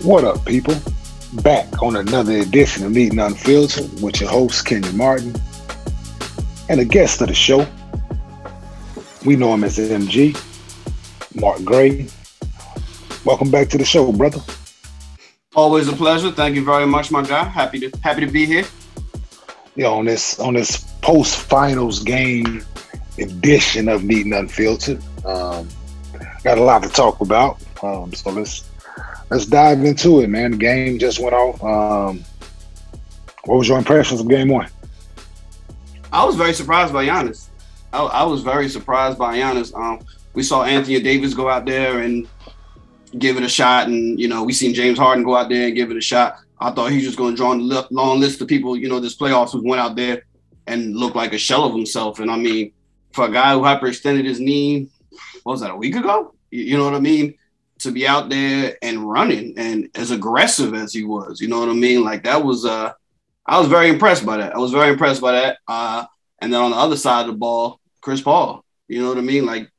What up, people? Back on another edition of Neat and Unfiltered with your host, Kenyon Martin, and a guest of the show. We know him as MG, Mark Gray. Welcome back to the show, brother. Always a pleasure. Thank you very much, my guy. Happy to be here. Yeah, on this post-finals game edition of Neat and Unfiltered. Got a lot to talk about. So let's dive into it, man. The game just went off. What was your impressions of game one? I was very surprised by Giannis. I was very surprised by Giannis. We saw Anthony Davis go out there and give it a shot, and we seen James Harden go out there and give it a shot. I thought he was just going to draw a long list of people, this playoffs who went out there and looked like a shell of himself. And I mean, for a guy who hyperextended his knee, what was that, a week ago? You know what I mean? To be out there and running and as aggressive as he was, you know what I mean? Like that was, I was very impressed by that. And then on the other side of the ball, Chris Paul, you know what I mean? Like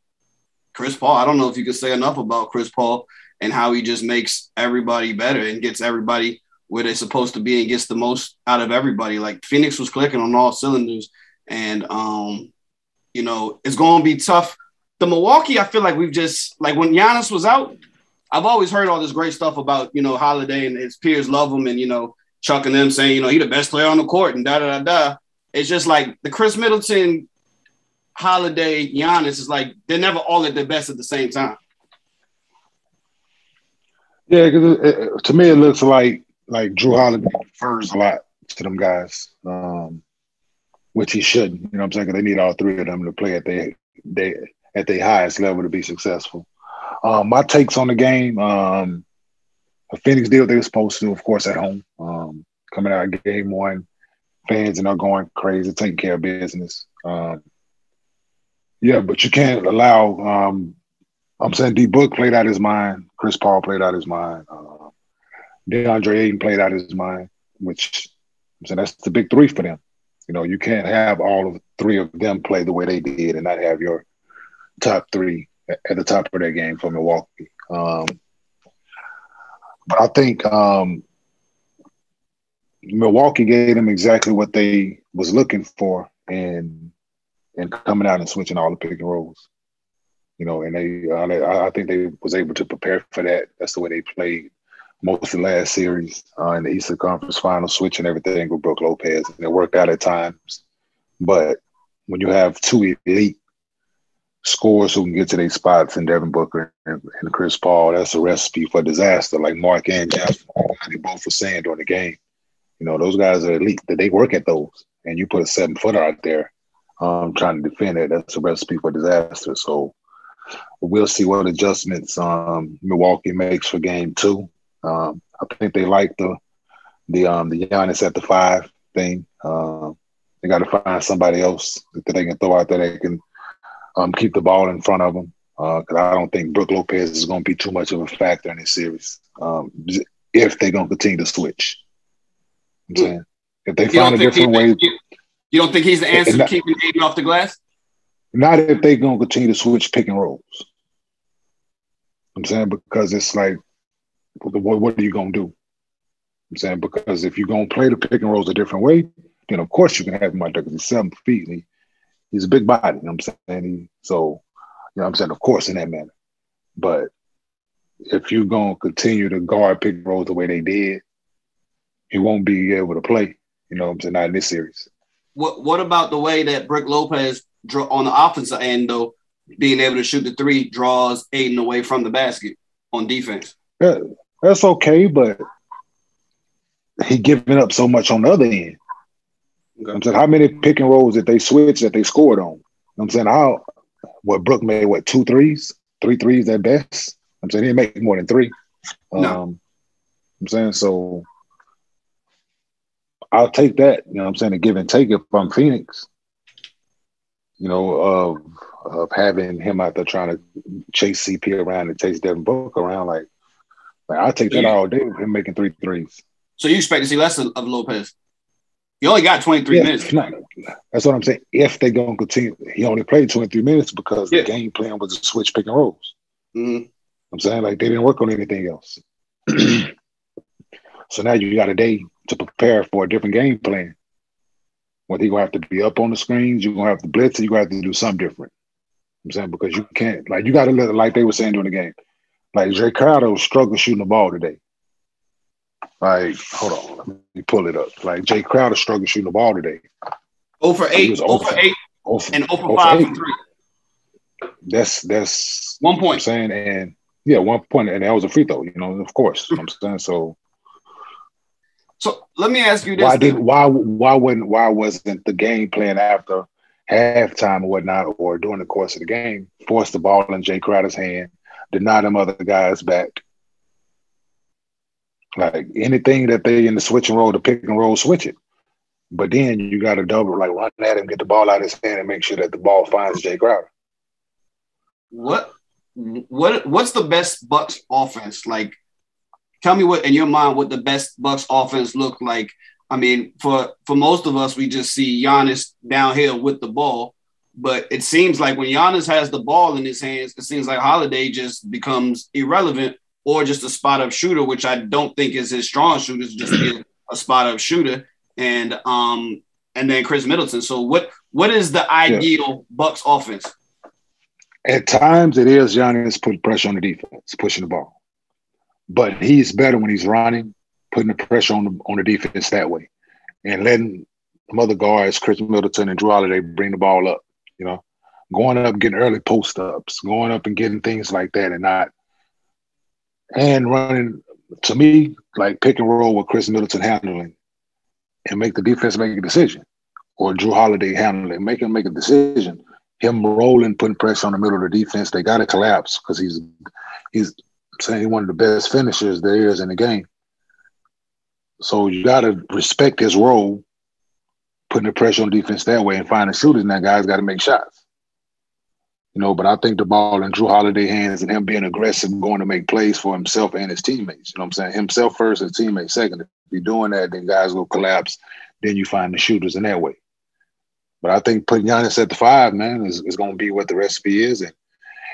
Chris Paul, I don't know if you could say enough about Chris Paul and how he just makes everybody better and gets everybody where they're supposed to be and gets the most out of everybody. Like Phoenix was clicking on all cylinders, and it's going to be tough. The Milwaukee, I feel like we've just, like when Giannis was out, I've always heard all this great stuff about, Holiday and his peers love him and, Chuck and them saying, he the best player on the court and da-da-da-da. It's just like the Chris Middleton, Holiday, Giannis is like, they're never all at their best at the same time. Yeah, because to me it looks like Drew Holiday defers a lot to them guys, which he shouldn't. You know what I'm saying? Because they need all three of them to play at their highest level to be successful. My takes on the game, Phoenix did what they were supposed to do, of course, at home. Coming out of game one, fans are going crazy, taking care of business. But you can't allow I'm saying D-Book played out his mind. Chris Paul played out his mind. DeAndre Ayton played out his mind, which I'm saying that's the big three for them. You can't have all of three of them play the way they did and not have your top three at the top of their game for Milwaukee. But I think Milwaukee gave them exactly what they was looking for and coming out and switching all the pick and rolls. And I think they was able to prepare for that. That's the way they played most of the last series in the Eastern Conference Finals, switching everything with Brook Lopez. And it worked out at times. But when you have two elite scorers who can get to their spots in Devin Booker and Chris Paul, that's a recipe for disaster, like Mark and Jeff, they both were saying during the game. Those guys are elite. They work at those. And you put a 7-footer out there trying to defend it, that's a recipe for disaster. So we'll see what adjustments Milwaukee makes for game two. I think they like the Giannis at the 5 thing. They got to find somebody else that they can throw out there that can keep the ball in front of them. Because I don't think Brook Lopez is going to be too much of a factor in this series if they're going to continue to switch. I'm saying if they find a different way. You don't think he's the answer to keeping Ayton off the glass? Not if they're going to continue to switch pick and rolls. I'm saying because it's like, what are you going to do? I'm saying because if you're going to play the pick and rolls a different way, then of course you can have him out there because he's 7 feet. And he's a big body. You know what I'm saying? I'm saying, of course, in that manner. But if you're going to continue to guard pick and rolls the way they did, he won't be able to play. You know what I'm saying? Not in this series. What about the way that Brook Lopez on the offensive end, though, being able to shoot the 3 draws Ayton away from the basket on defense? Yeah, that's okay, but he giving up so much on the other end. Okay. I'm saying, how many pick and rolls did they switch that they scored on? I'm saying, Brook made 2 threes, 3 threes at best. I'm saying he didn't make more than 3. No. I'm saying, so I'll take that, I'm saying, a give and take if I'm Phoenix, of having him out there trying to chase CP around and chase Devin Booker around. Like I'll take that all day with him making 3 threes. So you expect to see less of Lopez? He only got 23 minutes. That's what I'm saying. If they're going to continue, he only played 23 minutes because the game plan was to switch pick and rolls. Mm-hmm. I'm saying, like, they didn't work on anything else. So now you got a day to prepare for a different game plan. Whether you're going to have to be up on the screens, you're going to have to blitz, or you're going to have to do something different. I'm saying because you can't, like, you got to let, like they were saying during the game, like Jae Crowder struggled shooting the ball today. Like, hold on, let me pull it up. Like Jae Crowder struggled shooting the ball today. 0 for 8, 0 for 8, and 0 for 5 from 3. That's 1 point. I'm saying, and yeah, 1 point, and that was a free throw. You know, of course. I'm saying so. So let me ask you this: why wasn't the game plan after halftime or whatnot, or during the course of the game, force the ball in Jae Crowder's hand, deny them other guys back? Like anything that they in the switch and roll, the pick and roll, switch it. But then you got to double, like run at him, get the ball out of his hand, and make sure that the ball finds Jae Crowder. What's the best Bucks offense? Like, tell me what in your mind what the best Bucks offense look like. I mean, for most of us, we just see Giannis downhill with the ball. But it seems like when Giannis has the ball in his hands, it seems like Holiday just becomes irrelevant or just a spot-up shooter, which I don't think is his strong shooter, is just a spot-up shooter. And then Chris Middleton. So what is the ideal Bucks offense? At times, it is Giannis putting pressure on the defense, pushing the ball. But he's better when he's running, putting the pressure on the defense that way, and letting some other guards, Chris Middleton and Drew Holiday, bring the ball up. You know, going up, getting early post ups, going up and getting things like that, and running. To me, like pick and roll with Chris Middleton handling, and make the defense make a decision, or Drew Holiday handling, make him make a decision. Him rolling, putting pressure on the middle of the defense, they got to collapse because he's saying he's one of the best finishers there is in the game. So you got to respect his role, putting the pressure on defense that way and finding shooters. And that guy's got to make shots. You know, but I think the ball in Drew Holiday hands and him being aggressive, going to make plays for himself and his teammates. You know what I'm saying? Himself first, his teammates second. If you're doing that, then guys will collapse. Then you find the shooters in that way. But I think putting Giannis at the 5, man, is going to be what the recipe is.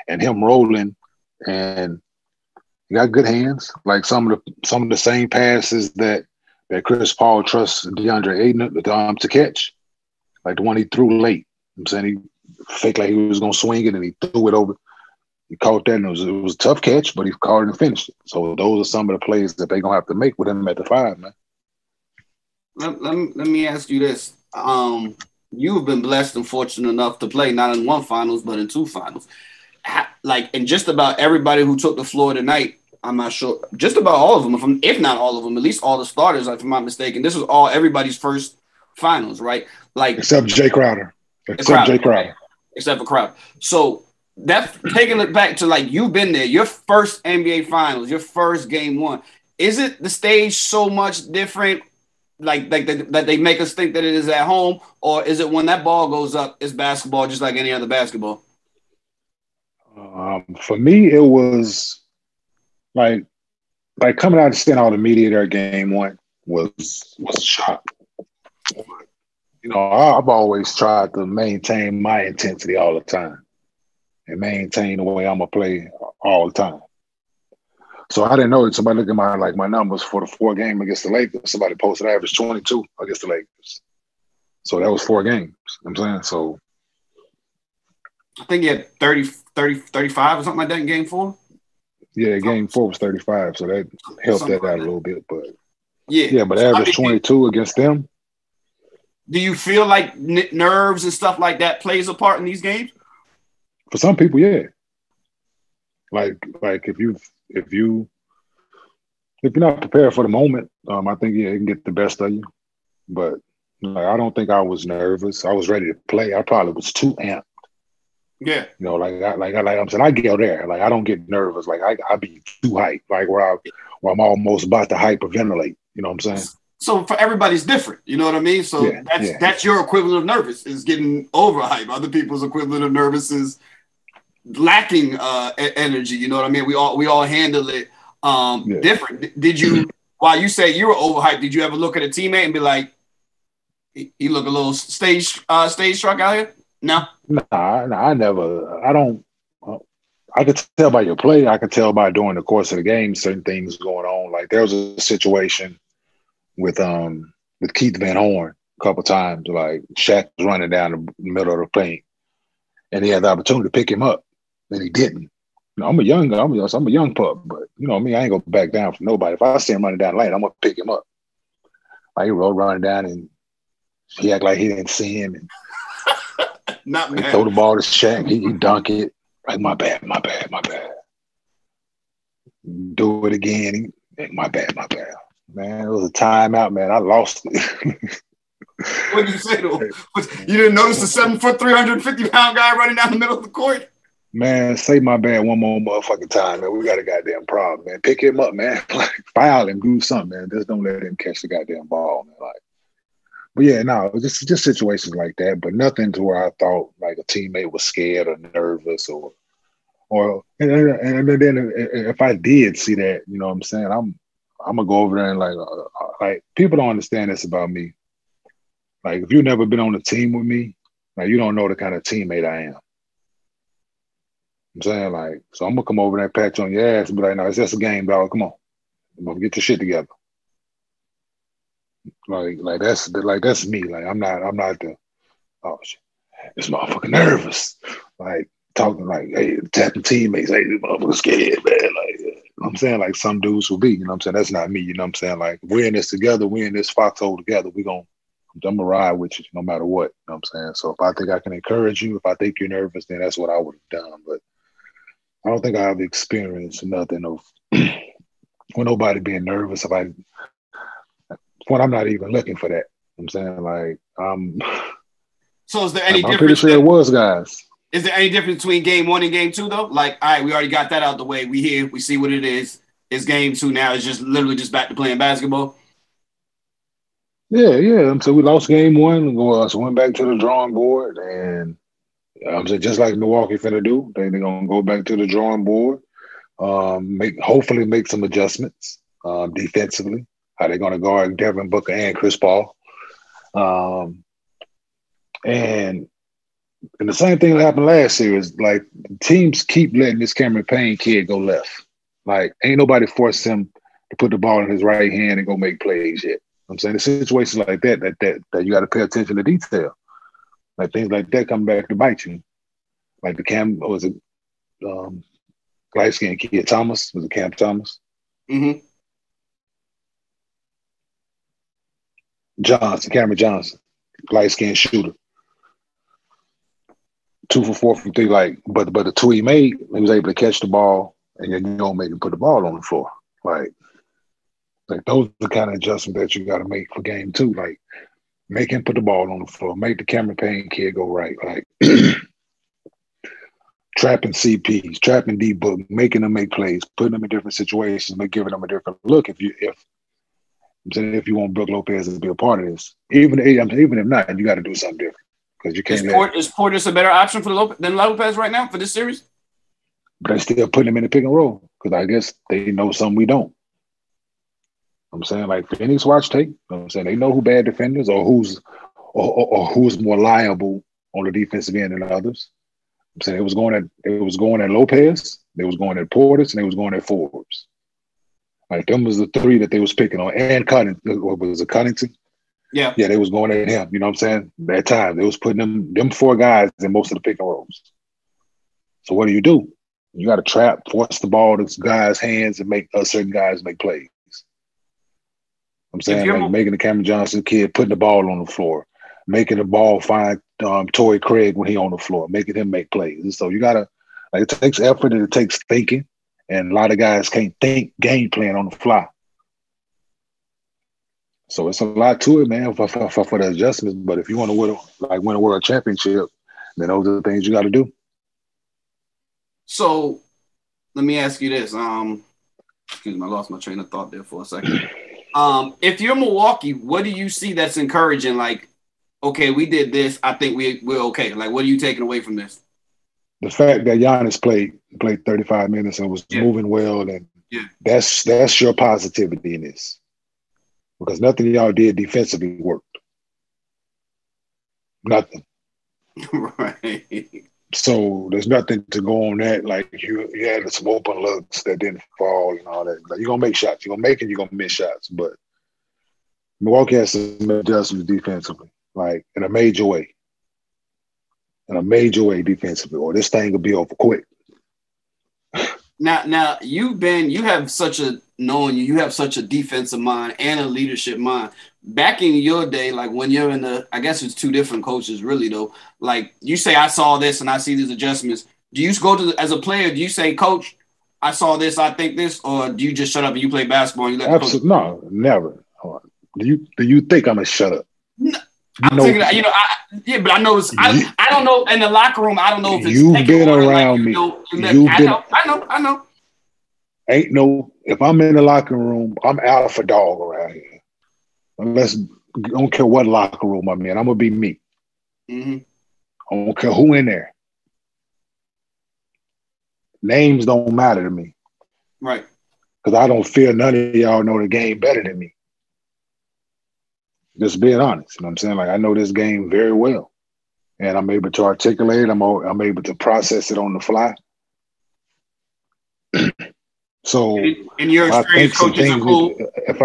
And him rolling, and he got good hands. Like some of the same passes that Chris Paul trusts DeAndre Ayton to catch. Like the one he threw late. I'm saying he faked like he was going to swing it, and he threw it over. He caught that, and it was a tough catch, but he caught it and finished it. So those are some of the plays that they're going to have to make with him at the 5, man. Let me ask you this. You've been blessed and fortunate enough to play not in one finals, but in 2 finals. And just about everybody who took the floor tonight, I'm not sure, just about all of them, if not all of them, at least all the starters, if I'm not mistaken. This was all everybody's first finals, right? Like except Jae Crowder. Except for Crowder. So that's taking it back to like you've been there, your first NBA finals, your first game 1. Is it the stage so much different? Like that they make us think that it is at home, or is it when that ball goes up, it's basketball just like any other basketball? For me, it was like coming out and seeing all the media there at game 1 was a shock. You know, I've always tried to maintain my intensity all the time and maintain the way I'm gonna play all the time. So I didn't know it. Somebody looked at my numbers for the 4 game against the Lakers. Somebody posted average 22 against the Lakers. So that was 4 games. You know what I'm saying? So I think he had 30, 35 or something like that in game 4. Yeah, game 4 was 35. So that helped that out a little bit. But but average 22 against them. Do you feel like nerves and stuff like that plays a part in these games? For some people, yeah. Like if you're not prepared for the moment, I think it can get the best of you. But I don't think I was nervous. I was ready to play. I probably was too amped. Yeah. You know, I'm saying I get there. Like I don't get nervous. Like I be too hyped. Like where I'm almost about to hyperventilate. You know what I'm saying? So for everybody's different. You know what I mean? So that's your equivalent of nervous is getting overhyped. Other people's equivalent of nervous is lacking energy. You know what I mean? We all handle it different. Did you, while you say you were overhyped, did you ever look at a teammate and be like, he look a little stage struck out here? No? Nah, I never. I don't. I could tell by your play. I could tell by during the course of the game certain things going on. Like there was a situation with Keith Van Horn a couple times. Like Shaq was running down the middle of the paint, and he had the opportunity to pick him up, and he didn't. You know, I'm a young pup, but you know me, I ain't gonna back down from nobody. If I see him running down the lane, I'm gonna pick him up. Like he rolled running down, and he act like he didn't see him, and Not he throw the ball to Shaq. He dunk it. Like my bad. Do it again. My bad. Man, it was a timeout, man. I lost it. What did you say to him? You didn't notice the 7 foot, 350-pound guy running down the middle of the court? Man, say my bad one more motherfucking time, man. We got a goddamn problem, man. Pick him up, man. Like, foul him, do something, man. Just don't let him catch the goddamn ball, man. Like, but yeah, no, just situations like that, but nothing to where I thought like a teammate was scared or nervous or and then if I did see that, you know what I'm saying, I'm gonna go over there and like people don't understand this about me. Like if you've never been on a team with me, like you don't know the kind of teammate I am. I'm saying, like, so I'm gonna come over there and pat you on your ass and be like, no, it's just a game, dog. Come on. I'm gonna get your shit together. Like that's me. Like I'm not the oh shit. This motherfucker nervous. Like talking like, hey, tapping teammates, hey, this motherfucker scared, man. Like you know I'm saying, like some dudes will be, you know what I'm saying? That's not me, you know what I'm saying? Like we're in this together, we're in this foxhole together, I'm gonna ride with you no matter what, you know what I'm saying? So if I think I can encourage you, if I think you're nervous, then that's what I would have done. But I don't think I've experienced nothing of when nobody being nervous when I'm not even looking for that. I'm saying, like, so is there any difference? I'm pretty sure it was guys. Is there any difference between game 1 and game 2 though? Like, all right, we already got that out the way. We here, we see what it is. It's game 2 now. It's just literally just back to playing basketball. Yeah. So we lost game 1, so went back to the drawing board, and I'm saying just like Milwaukee finna do, they're gonna go back to the drawing board. Hopefully make some adjustments defensively. How they're gonna guard Devin Booker and Chris Paul. And the same thing that happened last year is like teams keep letting this Cameron Payne kid go left. Like ain't nobody forced him to put the ball in his right hand and go make plays yet. I'm saying the situations like that you got to pay attention to detail. Like things like that come back to bite you. Like the light-skinned kid Thomas, was it Cam Thomas? Mm-hmm. Cameron Johnson, light-skinned shooter. 2 for 4 from 3, like, but the 2 he made, he was able to catch the ball and then you don't make him put the ball on the floor. Like those are the kind of adjustments that you got to make for game 2. Like make him put the ball on the floor, make the Cameron Payne kid go right. Like trapping CPs, trapping D-Book, making them make plays, putting them in different situations, giving them a different look. If you want Brook Lopez to be a part of this, even if not, you got to do something different. You can't is Portis a better option than Lopez right now for this series? But they still putting him in the pick and roll because I guess they know something we don't. I'm saying like Phoenix watch tape. You know what I'm saying they know who bad defenders or who's more liable on the defensive end than others. I'm saying it was going at Lopez, they was going at Portis, and they was going at Forbes. Like them was the 3 that they was picking on, and was it Connington? Yeah, they was going at him. You know what I'm saying? That time they was putting them 4 guys in most of the pick and rolls. So what do? You got to trap, force the ball to guys' hands, and make certain guys make plays. I'm saying like making the Cameron Johnson kid putting the ball on the floor, making the ball find Torrey Craig when he on the floor, making him make plays. And so you gotta it takes effort and it takes thinking, and a lot of guys can't think game plan on the fly. So it's a lot to it, man, for the adjustments. But if you want to win a world championship, then those are the things you got to do. So let me ask you this. Excuse me, I lost my train of thought there for a second. If you're Milwaukee, what do you see that's encouraging? Like, okay, we did this. I think we're okay. Like, what are you taking away from this? The fact that Giannis played 35 minutes and was moving well, and that's your positivity in this. Because nothing y'all did defensively worked. Nothing. Right. So there's nothing to go on that. Like you had some open looks that didn't fall and all that. Like you're gonna make shots. You're gonna make it, you're gonna miss shots. But Milwaukee has some adjustments defensively, like in a major way. In a major way defensively, or this thing will be over quick. Now you have such a defensive mind and a leadership mind. Back in your day, like when you're I guess it's two different coaches really though. Like you say, I saw this and I see these adjustments. Do you go as a player? Do you say, Coach, I saw this, I think this, or do you just shut up and you play basketball and you let the coach? No, never. Do you think I'm gonna shut up? No. I'm thinking, but I know I don't know in the locker room. I don't know if it's you've been around me. I know. Ain't no. If I'm in the locker room, I'm alpha dog around here. Unless I don't care what locker room I'm in, I'm gonna be me. Mm-hmm. I don't care who in there. Names don't matter to me, right? Because I don't fear none of y'all know the game better than me. Just being honest, you know what I'm saying? Like I know this game very well, and I'm able to articulate it. I'm able to process it on the fly. So, in your experience, coaches are cool. If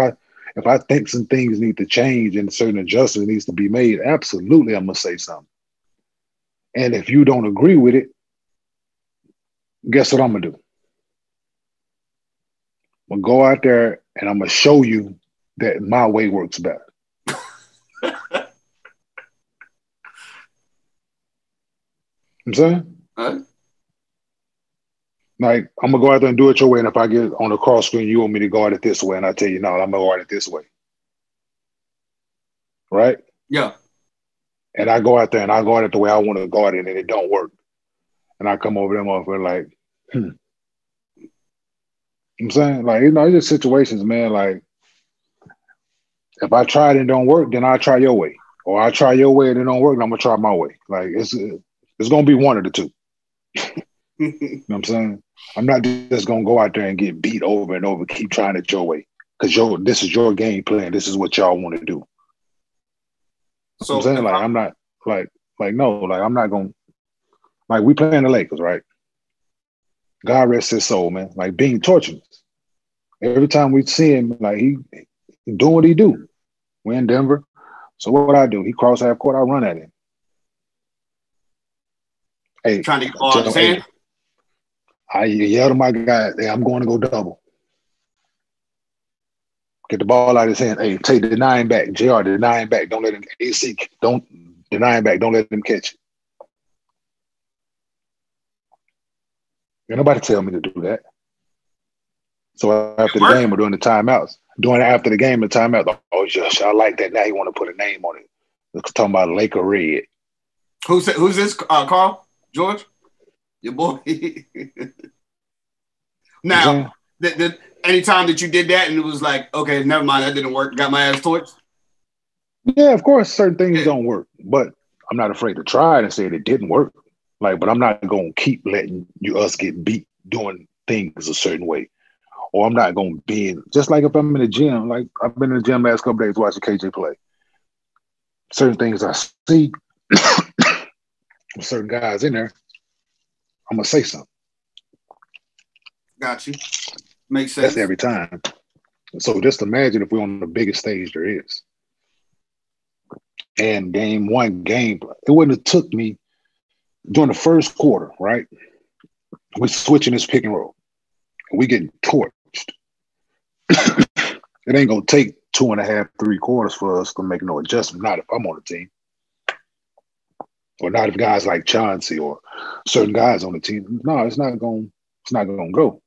I think some things need to change and certain adjustments needs to be made, absolutely, I'm gonna say something. And if you don't agree with it, guess what I'm gonna do? I'm gonna go out there and I'm gonna show you that my way works better. I'm saying? Like, I'm going to go out there and do it your way, and if I get on the cross screen, you want me to guard it this way, and I tell you, no, I'm going to guard it this way. Right? Yeah. And I go out there and I guard it the way I want to guard it, and it don't work. And I come over them off and like, I'm saying? Like, you know, it's just situations, man, like, if I try it and it don't work, then I'll try your way. Or I try your way and it don't work, then I'm going to try my way. Like, it's going to be one of the two. You know what I'm saying? I'm not just going to go out there and get beat over and over, keep trying it your way. Because this is your game plan. This is what y'all want to do. So I'm saying, like, I'm not, no, like, I'm not going to, like, we playing the Lakers, right? God rest his soul, man. Like, being tortured. Every time we see him, like, he doing what he do. We're in Denver. So what I do? He cross half court, I run at him. Hey, trying to get the ball in his hand? I yell to my guy, hey, I'm going to go double. Get the ball out of his hand. Hey, take the 9 back. JR, the 9 back. Don't let him AC. Don't the 9 back. Don't let him catch it. Ain't nobody tell me to do that. So after the game or during the timeouts, after the game and timeout, oh, gosh, I like that. Now he want to put a name on it. Let's talk about Laker Red. Who's this? Carl? George? Your boy? Now, anytime that you did that and it was like, okay, never mind, that didn't work, got my ass torched? Yeah, of course, certain things don't work, but I'm not afraid to try it and say it didn't work. Like, but I'm not going to keep letting us get beat doing things a certain way. Or I'm not going to be just like if I'm in the gym, like I've been in the gym last couple days watching KJ play. Certain things I see with certain guys in there, I'm going to say something. Got you. Makes sense. That's every time. So just imagine if we're on the biggest stage there is. And game one, it wouldn't have took me during the first quarter, right? We're switching this pick and roll. And we getting torched. It ain't going to take 2.5, 3 quarters for us to make no adjustment. Not if I'm on the team. Or not if guys like Chauncey or certain guys on the team. No, it's not going to go.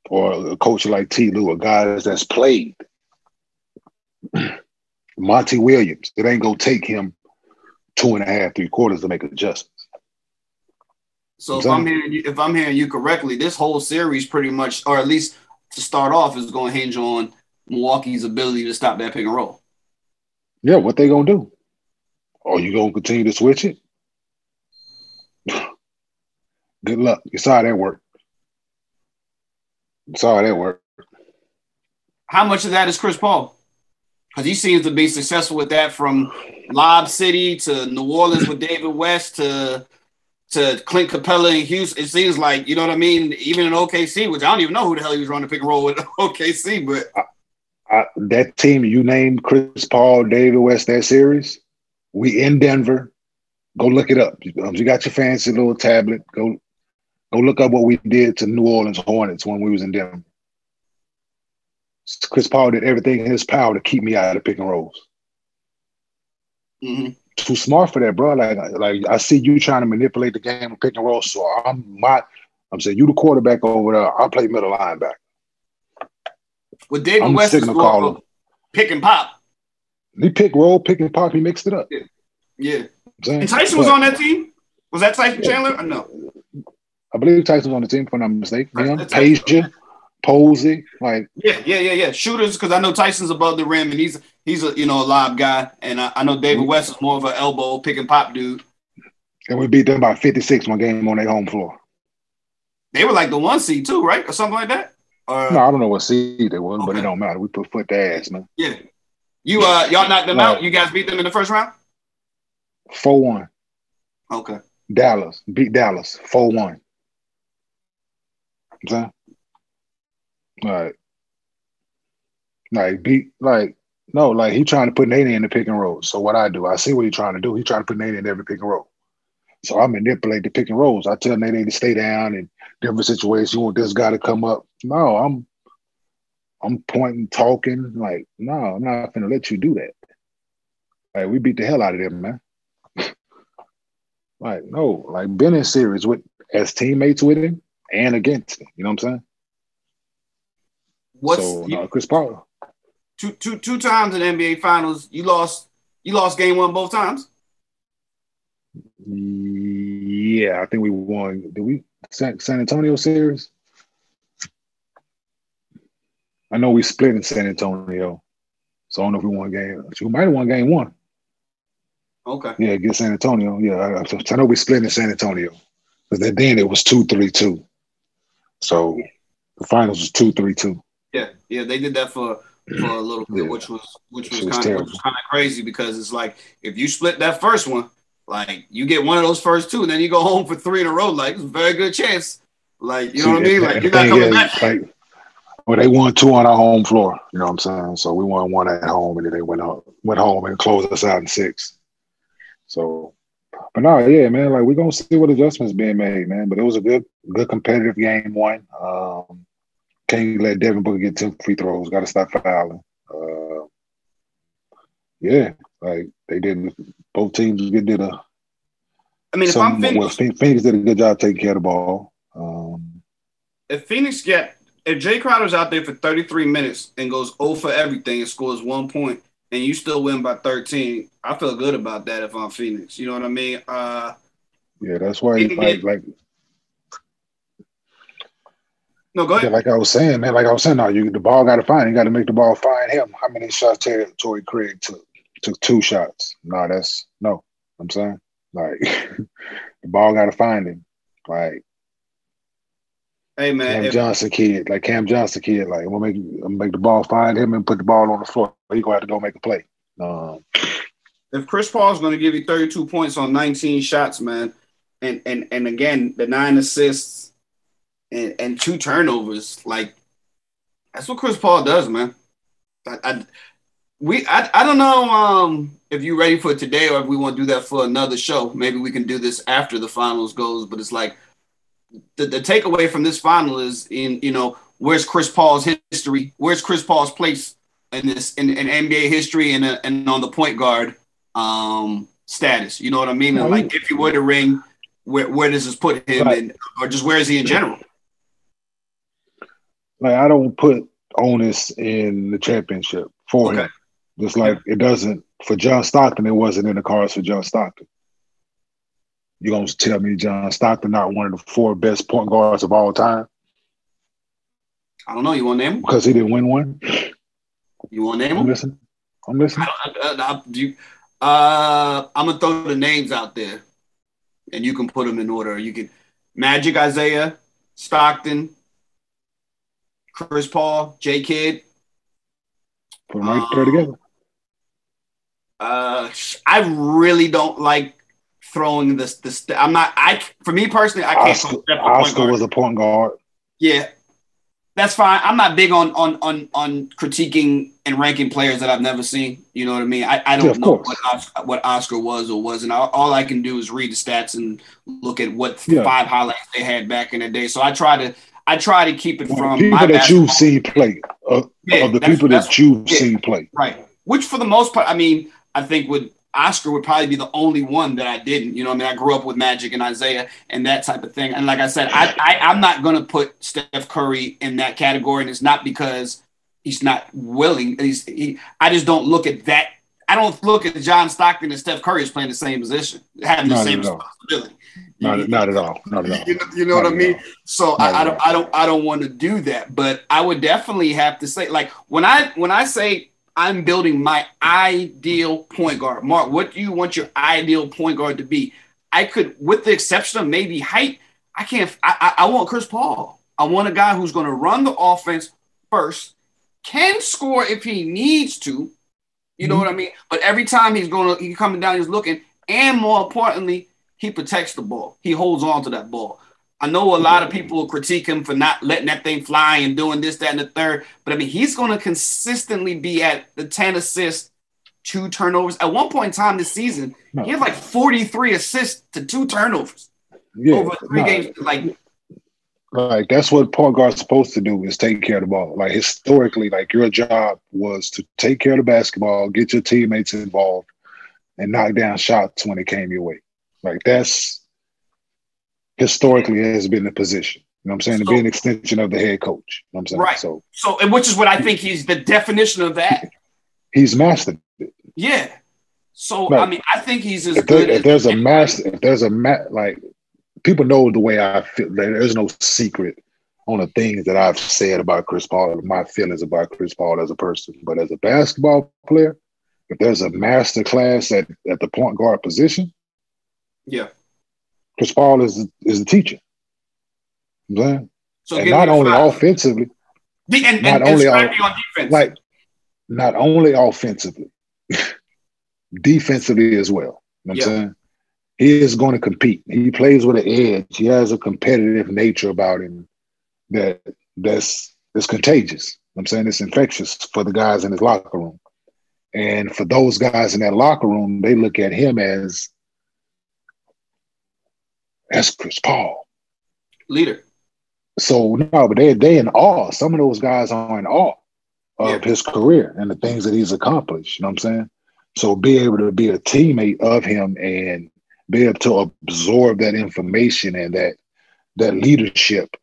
Or a coach like T. Lue, or guys that's played. Monty Williams, it ain't going to take him 2.5, 3 quarters to make adjustments. So if I'm hearing you correctly, this whole series pretty much, or at least to start off, is going to hinge on Milwaukee's ability to stop that pick and roll. Yeah, what they going to do? Or you going to continue to switch it? Good luck. You saw that work. How much of that is Chris Paul? Because he seems to be successful with that, from Lob City to New Orleans with David West to Clint Capella in Houston. It seems like, you know what I mean? Even in OKC, which I don't even know who the hell he was running pick and roll with OKC, but that team you named, Chris Paul, David West, that series, we in Denver. Go look it up. You got your fancy little tablet. Go look up what we did to New Orleans Hornets when we was in Denver. Chris Paul did everything in his power to keep me out of pick and rolls. Mm-hmm. Too smart for that, bro. Like I see you trying to manipulate the game of pick and roll. So I'm saying you the quarterback over there. I play middle linebacker. With David West is more of a pick and pop. He pick roll, pick and pop. He mixed it up. Yeah. And Tyson was on that team. Was that Tyson Chandler or no? I believe Tyson was on the team, if I'm not mistaken. Paige, Posey, like yeah. Shooters, because I know Tyson's above the rim and he's a a live guy, and I know David West is more of an elbow pick and pop dude. And we beat them by 56 one game on their home floor. They were like the 1 seed too, right, or something like that. No, I don't know what seed they was, but it don't matter. We put foot to ass, man. Yeah, y'all knocked them out. You guys beat them in the first round. 4-1. Okay. Dallas beat Dallas 4-1. Okay. He trying to put Nate in the pick and roll. So what I do, I see what he's trying to do. He's trying to put Nate in every pick and roll. So I manipulate the pick and rolls. I tell Nate to stay down in different situations. You want this guy to come up. No, I'm pointing, talking. Like, no, I'm not going to let you do that. Like, we beat the hell out of them, man. Like, no, like been in series as teammates with him and against him. You know what I'm saying? Chris Paul. Two times in NBA Finals, you lost game one both times? Yeah, I think we won. Did we San Antonio series? I know we split in San Antonio. So I don't know if we won game. We might have won game one. Okay. Yeah, against San Antonio. Yeah, I know we split in San Antonio. Because then it was 2-3-2. So the finals was 2-3-2. Yeah, they did that for a little bit, which was kind of crazy because it's like if you split that first one, like you get one of those first two, and then you go home for 3 in a row. Like it's a very good chance. Like you know what I mean? Like you're not coming back. Like, well, they won 2 on our home floor. You know what I'm saying? So we won 1 at home, and then they went home and closed us out in 6. So, but no, yeah, man. Like we're gonna see what adjustments being made, man. But it was a good competitive game one. Can't let Devin Booker get 10 free throws. Got to stop fouling. Yeah, like they did. Both teams did a. I mean, if I'm Phoenix, Phoenix did a good job taking care of the ball. If Jae Crowder's out there for 33 minutes and goes 0 for everything and scores 1 point, and you still win by 13, I feel good about that if I'm Phoenix. You know what I mean? Yeah, that's why like. No, go ahead. Yeah, like I was saying, man. The ball got to find. You got to make the ball find him. How many shots Torrey Craig took? Took 2 shots. No. I'm saying, like, the ball got to find him. Like, hey man, Cam Johnson kid. Like, I'm gonna make the ball find him and put the ball on the floor. He gonna have to go make a play. If Chris Paul's going to give you 32 points on 19 shots, man, and again the 9 assists. And 2 turnovers, like that's what Chris Paul does, man. I don't know if you're ready for today or if we want to do that for another show. Maybe we can do this after the finals goes. But it's like the takeaway from this final is where's Chris Paul's history? Where's Chris Paul's place in NBA history and on the point guard status? You know what I mean? And like if he were to ring, where does this put him in, or just where is he in general? Like, I don't put onus in the championship for him. Just like it doesn't for John Stockton, it wasn't in the cards for John Stockton. You gonna tell me John Stockton not one of the 4 best point guards of all time? I don't know. You want to name him? Because he didn't win one? You want to name him? I'm listening. I'm going to throw the names out there, and you can put them in order. You can Magic, Isaiah, Stockton, Chris Paul, J. Kidd. Put them right there together. I really don't like throwing this. For me personally, I can't. Oscar was a point guard. Yeah. That's fine. I'm not big on critiquing and ranking players that I've never seen. You know what I mean? I don't know what Oscar was or wasn't. All I can do is read the stats and look at what 5 highlights they had back in the day. So I try to keep it from people that you've seen play. Of the people that you've seen play. Right. Which for the most part, I mean, I think Oscar would probably be the only one that I didn't. You know what I mean? I grew up with Magic and Isaiah and that type of thing. And like I said, I'm not going to put Steph Curry in that category. And it's not because he's not willing. I just don't look at that. I don't look at John Stockton and Steph Curry as playing the same position, having the same responsibility. Not at all. You know what I mean? So I don't want to do that. But I would definitely have to say, like, when I say I'm building my ideal point guard. Mark, what do you want your ideal point guard to be? I could, with the exception of maybe height, I want Chris Paul. I want a guy who's going to run the offense first, can score if he needs to. You know what I mean? But every time he's coming down, he's looking, and more importantly, he protects the ball. He holds on to that ball. I know a lot of people will critique him for not letting that thing fly and doing this, that, and the third. But, I mean, he's going to consistently be at the 10 assists, 2 turnovers. At one point in time this season, he had like 43 assists to 2 turnovers over 3 games. Like, that's what point guard's supposed to do, is take care of the ball. Like, historically, like, your job was to take care of the basketball, get your teammates involved, and knock down shots when it came your way. Like, that's historically has been the position. You know what I'm saying? To be an extension of the head coach. You know what I'm saying? Right. So, and which is what I think he's the definition of that. He's mastered it. Yeah. So, like, I mean, I think he's as good as... like, people know the way I feel. There's no secret on the things that I've said about Chris Paul, my feelings about Chris Paul as a person. But as a basketball player, if there's a master class at the point guard position, Chris Paul is the teacher. You know what I'm saying? So and not only offensively, not only on defense. Like, not only offensively, defensively as well. You know what I'm saying? He is going to compete. He plays with an edge. He has a competitive nature about him that's contagious. You know what I'm saying? It's infectious for the guys in his locker room. And for those guys in that locker room, they look at him as Chris Paul. Leader. So, no, but they in awe. Some of those guys are in awe of his career and the things that he's accomplished. You know what I'm saying? So be able to be a teammate of him and be able to absorb that information and that leadership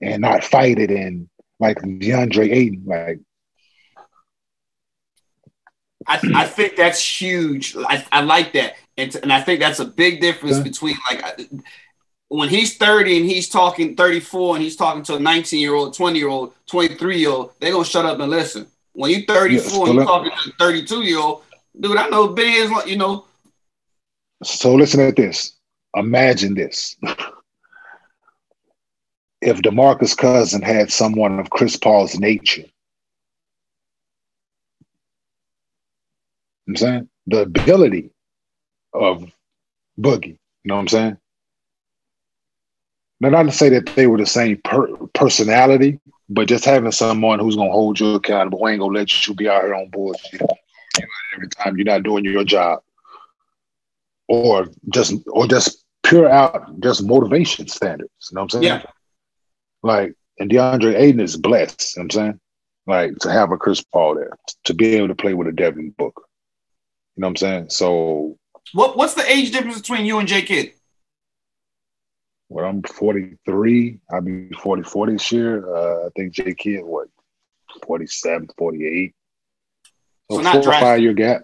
and not fight it, and like DeAndre Ayton, like, I think that's huge. I like that. And I think that's a big difference between, like, when he's 30 and he's talking 34 and he's talking to a 19-year-old, 20-year-old, 23-year-old, they're going to shut up and listen. When you're 34 and you're talking to a 32-year-old, dude, I know Ben is, you know. So listen at this. Imagine this. If DeMarcus Cousins had someone of Chris Paul's nature, you know what I'm saying? The ability of Boogie, you know what I'm saying? Now, not to say that they were the same personality, but just having someone who's going to hold you accountable, who ain't going to let you be out here on bullshit every time you're not doing your job. Or just pure out, just motivation standards. You know what I'm saying? Yeah. Like, and DeAndre Ayton is blessed, you know what I'm saying? Like, to have a Chris Paul there, to be able to play with a Devin Booker. You know what I'm saying? So what's the age difference between you and J Kidd? Well, I'm 43. I'll be 44 this year. I think J Kidd, 47, 48. So not 4 or 5 year gap.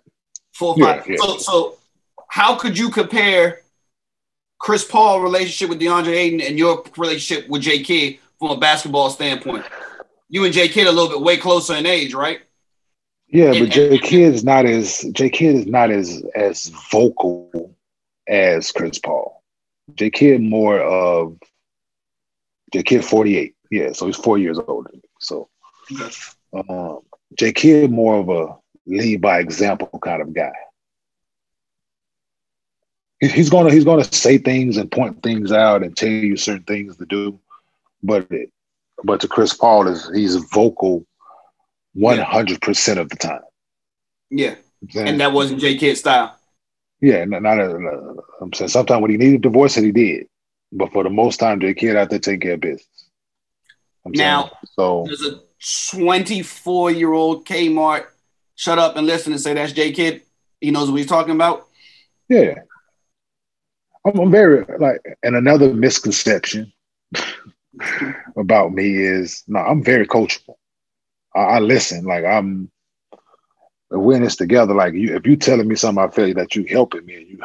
4 or 5. Yeah. So how could you compare Chris Paul relationship with DeAndre Ayton and your relationship with J Kidd from a basketball standpoint? You and J Kidd are a little bit way closer in age, right? Yeah, but J Kidd is not as vocal as Chris Paul. J Kidd 48. Yeah, so he's 4 years older. So J Kidd more of a lead by example kind of guy. He's gonna say things and point things out and tell you certain things to do, but but to Chris Paul he's vocal 100% of the time. Yeah, and that wasn't J Kidd style. Yeah, I'm saying sometimes when he needed to voice it, he did. But for the most time, J Kidd out there taking care of business. Now, there's a 24-year-old Kmart shut up and listen and say that's J Kidd. He knows what he's talking about. Yeah. I'm very, and another misconception about me is, I'm very coachable. I listen, we're in this together. If you telling me something, I feel that you helping me, and you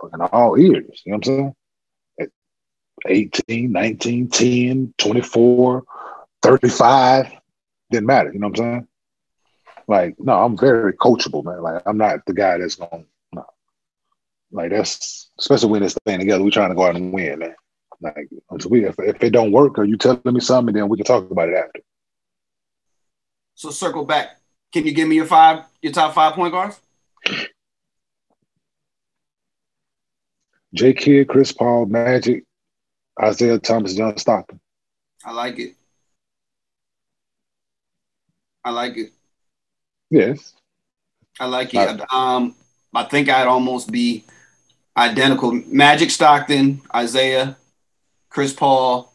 fucking all ears. You know what I'm saying? At 18, 19, 10, 24, 35, didn't matter. You know what I'm saying? I'm very coachable, man. I'm not the guy that's going to, that's, especially when it's staying together, we're trying to go out and win, man. If it don't work, or you telling me something, then we can talk about it after. So circle back. Can you give me your top 5 point guards? J Kidd, Chris Paul, Magic, Isaiah Thomas, John Stockton. I like it. Yes. I like it. I think I'd almost be identical. Magic, Stockton, Isaiah, Chris Paul,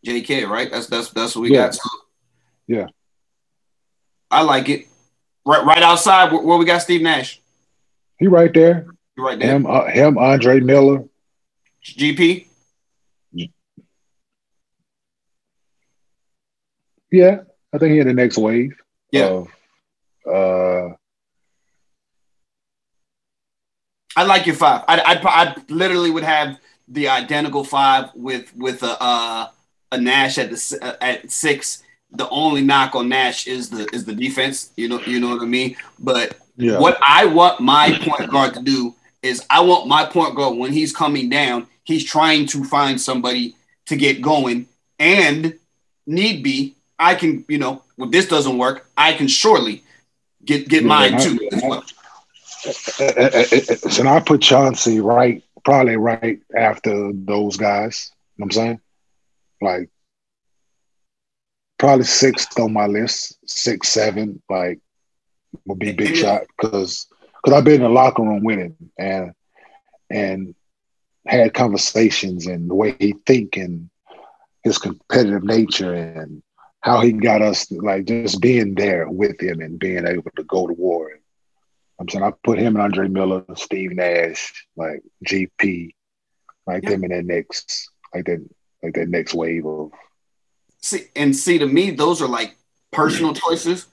J Kidd, right? That's what we got. So, yeah. I like it. Right outside where we got Steve Nash. He right there. Right there. Him, Andre Miller. GP. Yeah, I think he in the next wave. Yeah. I like your 5. I literally would have the identical 5 with a Nash at 6. The only knock on Nash is the defense. You know what I mean? But what I want my point guard to do is I want my point guard, when he's coming down, he's trying to find somebody to get going, and need be, I can, if this doesn't work, I can surely get mine too. So I put Chauncey probably right after those guys. You know what I'm saying? Probably 6th on my list, 6, 7, would be big shot because I've been in the locker room with him and had conversations, and the way he think and his competitive nature and how he got us just being there with him and being able to go to war. I'm saying I put him and Andre Miller, Steve Nash, GP, them in that next that next wave of. See, to me, those are personal choices,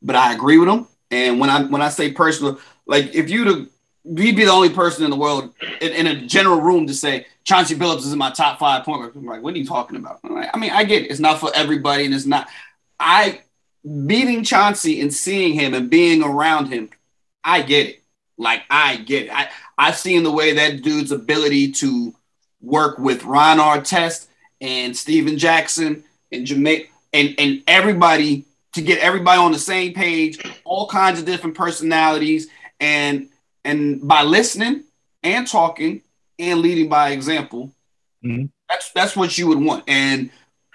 but I agree with them. And when I say personal, if you'd be the only person in the world in a general room to say Chauncey Billups is in my top 5 point guards, I'm like, what are you talking about? I get it. It's not for everybody, and it's not. Meeting Chauncey and seeing him and being around him, I get it. I get it. I've seen the way that dude's ability to work with Ron Artest and Steven Jackson and Jermaine and everybody, to get everybody on the same page, all kinds of different personalities, and by listening and talking and leading by example, that's what you would want. And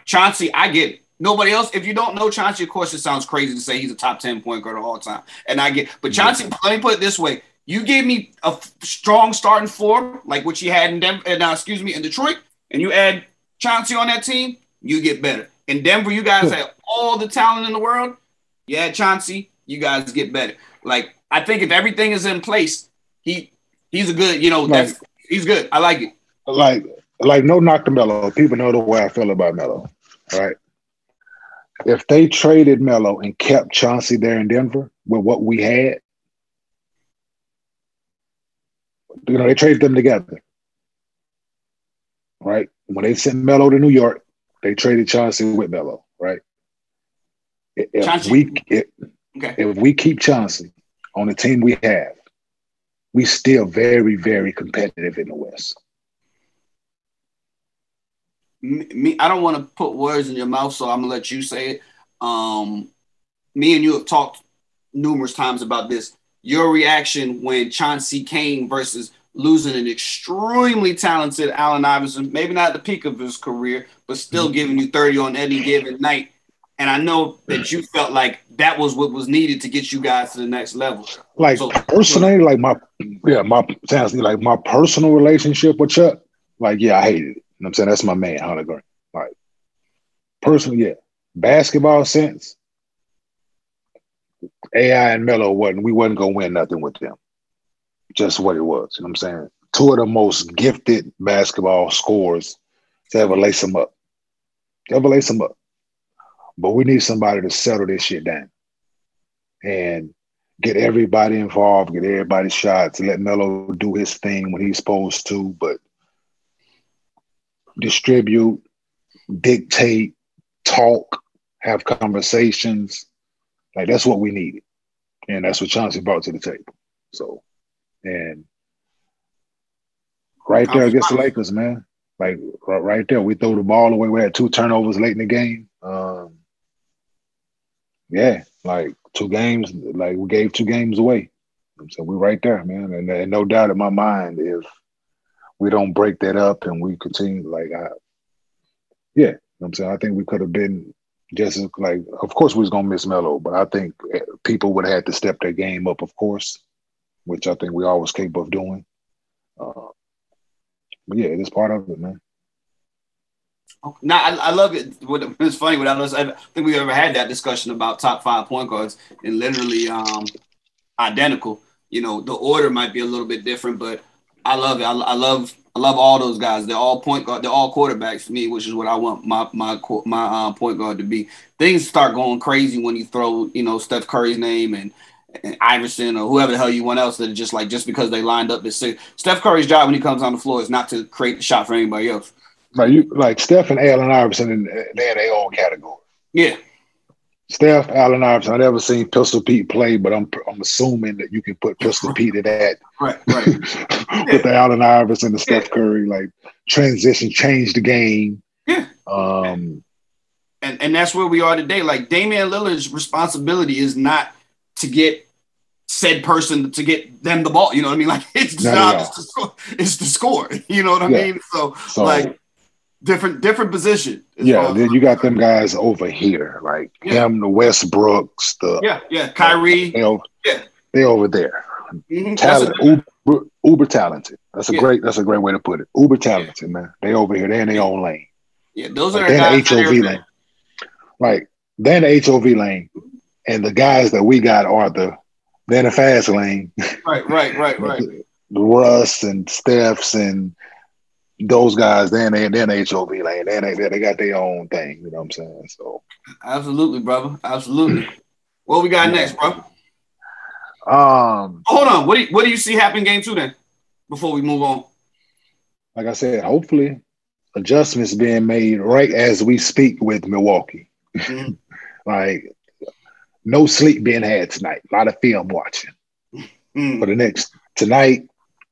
Chauncey, I get it. Nobody else, if you don't know Chauncey, of course, it sounds crazy to say he's a top 10 point guard of all time. And I get, but Chauncey, let me put it this way. You gave me a strong starting 4, like what you had in in Detroit, and you add Chauncey on that team, you get better. In Denver, you guys have all the talent in the world. You add Chauncey, you guys get better. I think if everything is in place, he's a good, he's good. I like it. No knock to Melo. People know the way I feel about Melo, right? If they traded Melo and kept Chauncey there in Denver with what we had, they traded them together, right? When they sent Melo to New York, they traded Chauncey with Melo, right? If we keep Chauncey on the team we have, we still very, very competitive in the West. I don't want to put words in your mouth, so I'm gonna let you say it. Me and you have talked numerous times about this. Your reaction when Chauncey came versus losing an extremely talented Allen Iverson, maybe not at the peak of his career, but still giving you 30 on any given night. And I know that you felt like that was what was needed to get you guys to the next level. Like personally, like my personal relationship with Chuck, like, yeah, I hated it. You know what I'm saying? That's my man, Hunter Green. Like, personally, yeah. Basketball sense, AI and Melo we wasn't gonna win nothing with them. Just what it was. You know what I'm saying? Two of the most gifted basketball scorers to ever lace them up. But we need somebody to settle this shit down and get everybody involved, get everybody shots, let Melo do his thing when he's supposed to, but distribute, dictate, talk, have conversations. Like, that's what we needed. And that's what Chauncey brought to the table. So, and right there against the Lakers, man. Like, right there, we threw the ball away. We had 2 turnovers late in the game. Yeah, like 2 games, like we gave 2 games away. So we're right there, man. And no doubt in my mind, if we don't break that up and we continue, like, you know what I'm saying? I think we could have been just like, of course we was going to miss Melo, but I think people would have had to step their game up, of course, which I think we always capable of doing. But yeah, it's part of it, man. Now, I love it. It's funny. I think we ever had that discussion about top 5 point guards and literally identical. You know, the order might be a little bit different, but I love it. I love all those guys. They're all point guard. They're all quarterbacks for me, which is what I want my point guard to be. Things start going crazy when you throw, you know, Steph Curry's name and Iverson or whoever the hell you want else that just because they lined up. Steph Curry's job when he comes on the floor is not to create the shot for anybody else. Like Steph and Allen Iverson, they're in their own category. Yeah. Steph, Allen Iverson. I've never seen Pistol Pete play, but I'm assuming that you can put Pistol Pete in that. Right. With the Allen Iverson and Steph Curry, like, transition, change the game. Yeah. And that's where we are today. Like, Damian Lillard's responsibility is not to get said person to get them the ball. You know what I mean? Like, his job is to score. You know what I mean? So like, different position. Yeah, then you got them guys over here, like him, the Westbrooks, Kyrie. They over there. Mm-hmm. Talent, uber talented. That's a great way to put it. Uber talented, man. They over here. They in their own lane. Yeah, those are guys the HOV lane. Like, they're in the HOV lane, and the guys that we got are they're in the fast lane. Right. The Russ and Stephs and those guys, they're in the HOV lane. They got their own thing. You know what I'm saying? So, absolutely, brother. Absolutely. What we got next, bro? Hold on. What do you see happen game 2 then? Before we move on. Like I said, hopefully adjustments being made right as we speak with Milwaukee. Mm-hmm. Like, no sleep being had tonight. A lot of film watching. For the next tonight,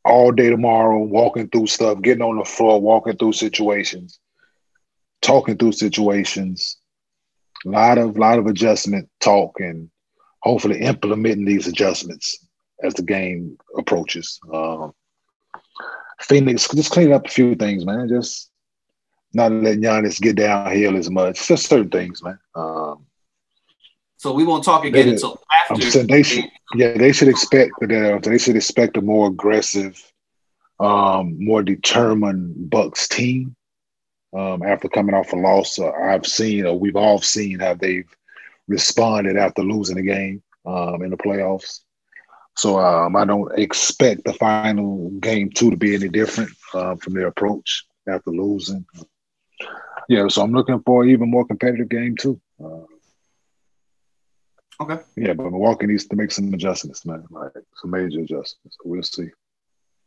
all day tomorrow, walking through stuff, getting on the floor, walking through situations, talking through situations. A lot of adjustment talk and hopefully implementing these adjustments as the game approaches. Phoenix, just clean up a few things, man. Just not letting Giannis get downhill as much. Just certain things, man. So we won't talk again until after. They should expect a more aggressive, more determined Bucks team after coming off a loss. We've all seen how they've responded after losing a game in the playoffs. So I don't expect the final game 2 to be any different from their approach after losing. So I'm looking for an even more competitive game 2. Okay. Yeah, but Milwaukee needs to make some adjustments, man. Like, some major adjustments. So we'll see.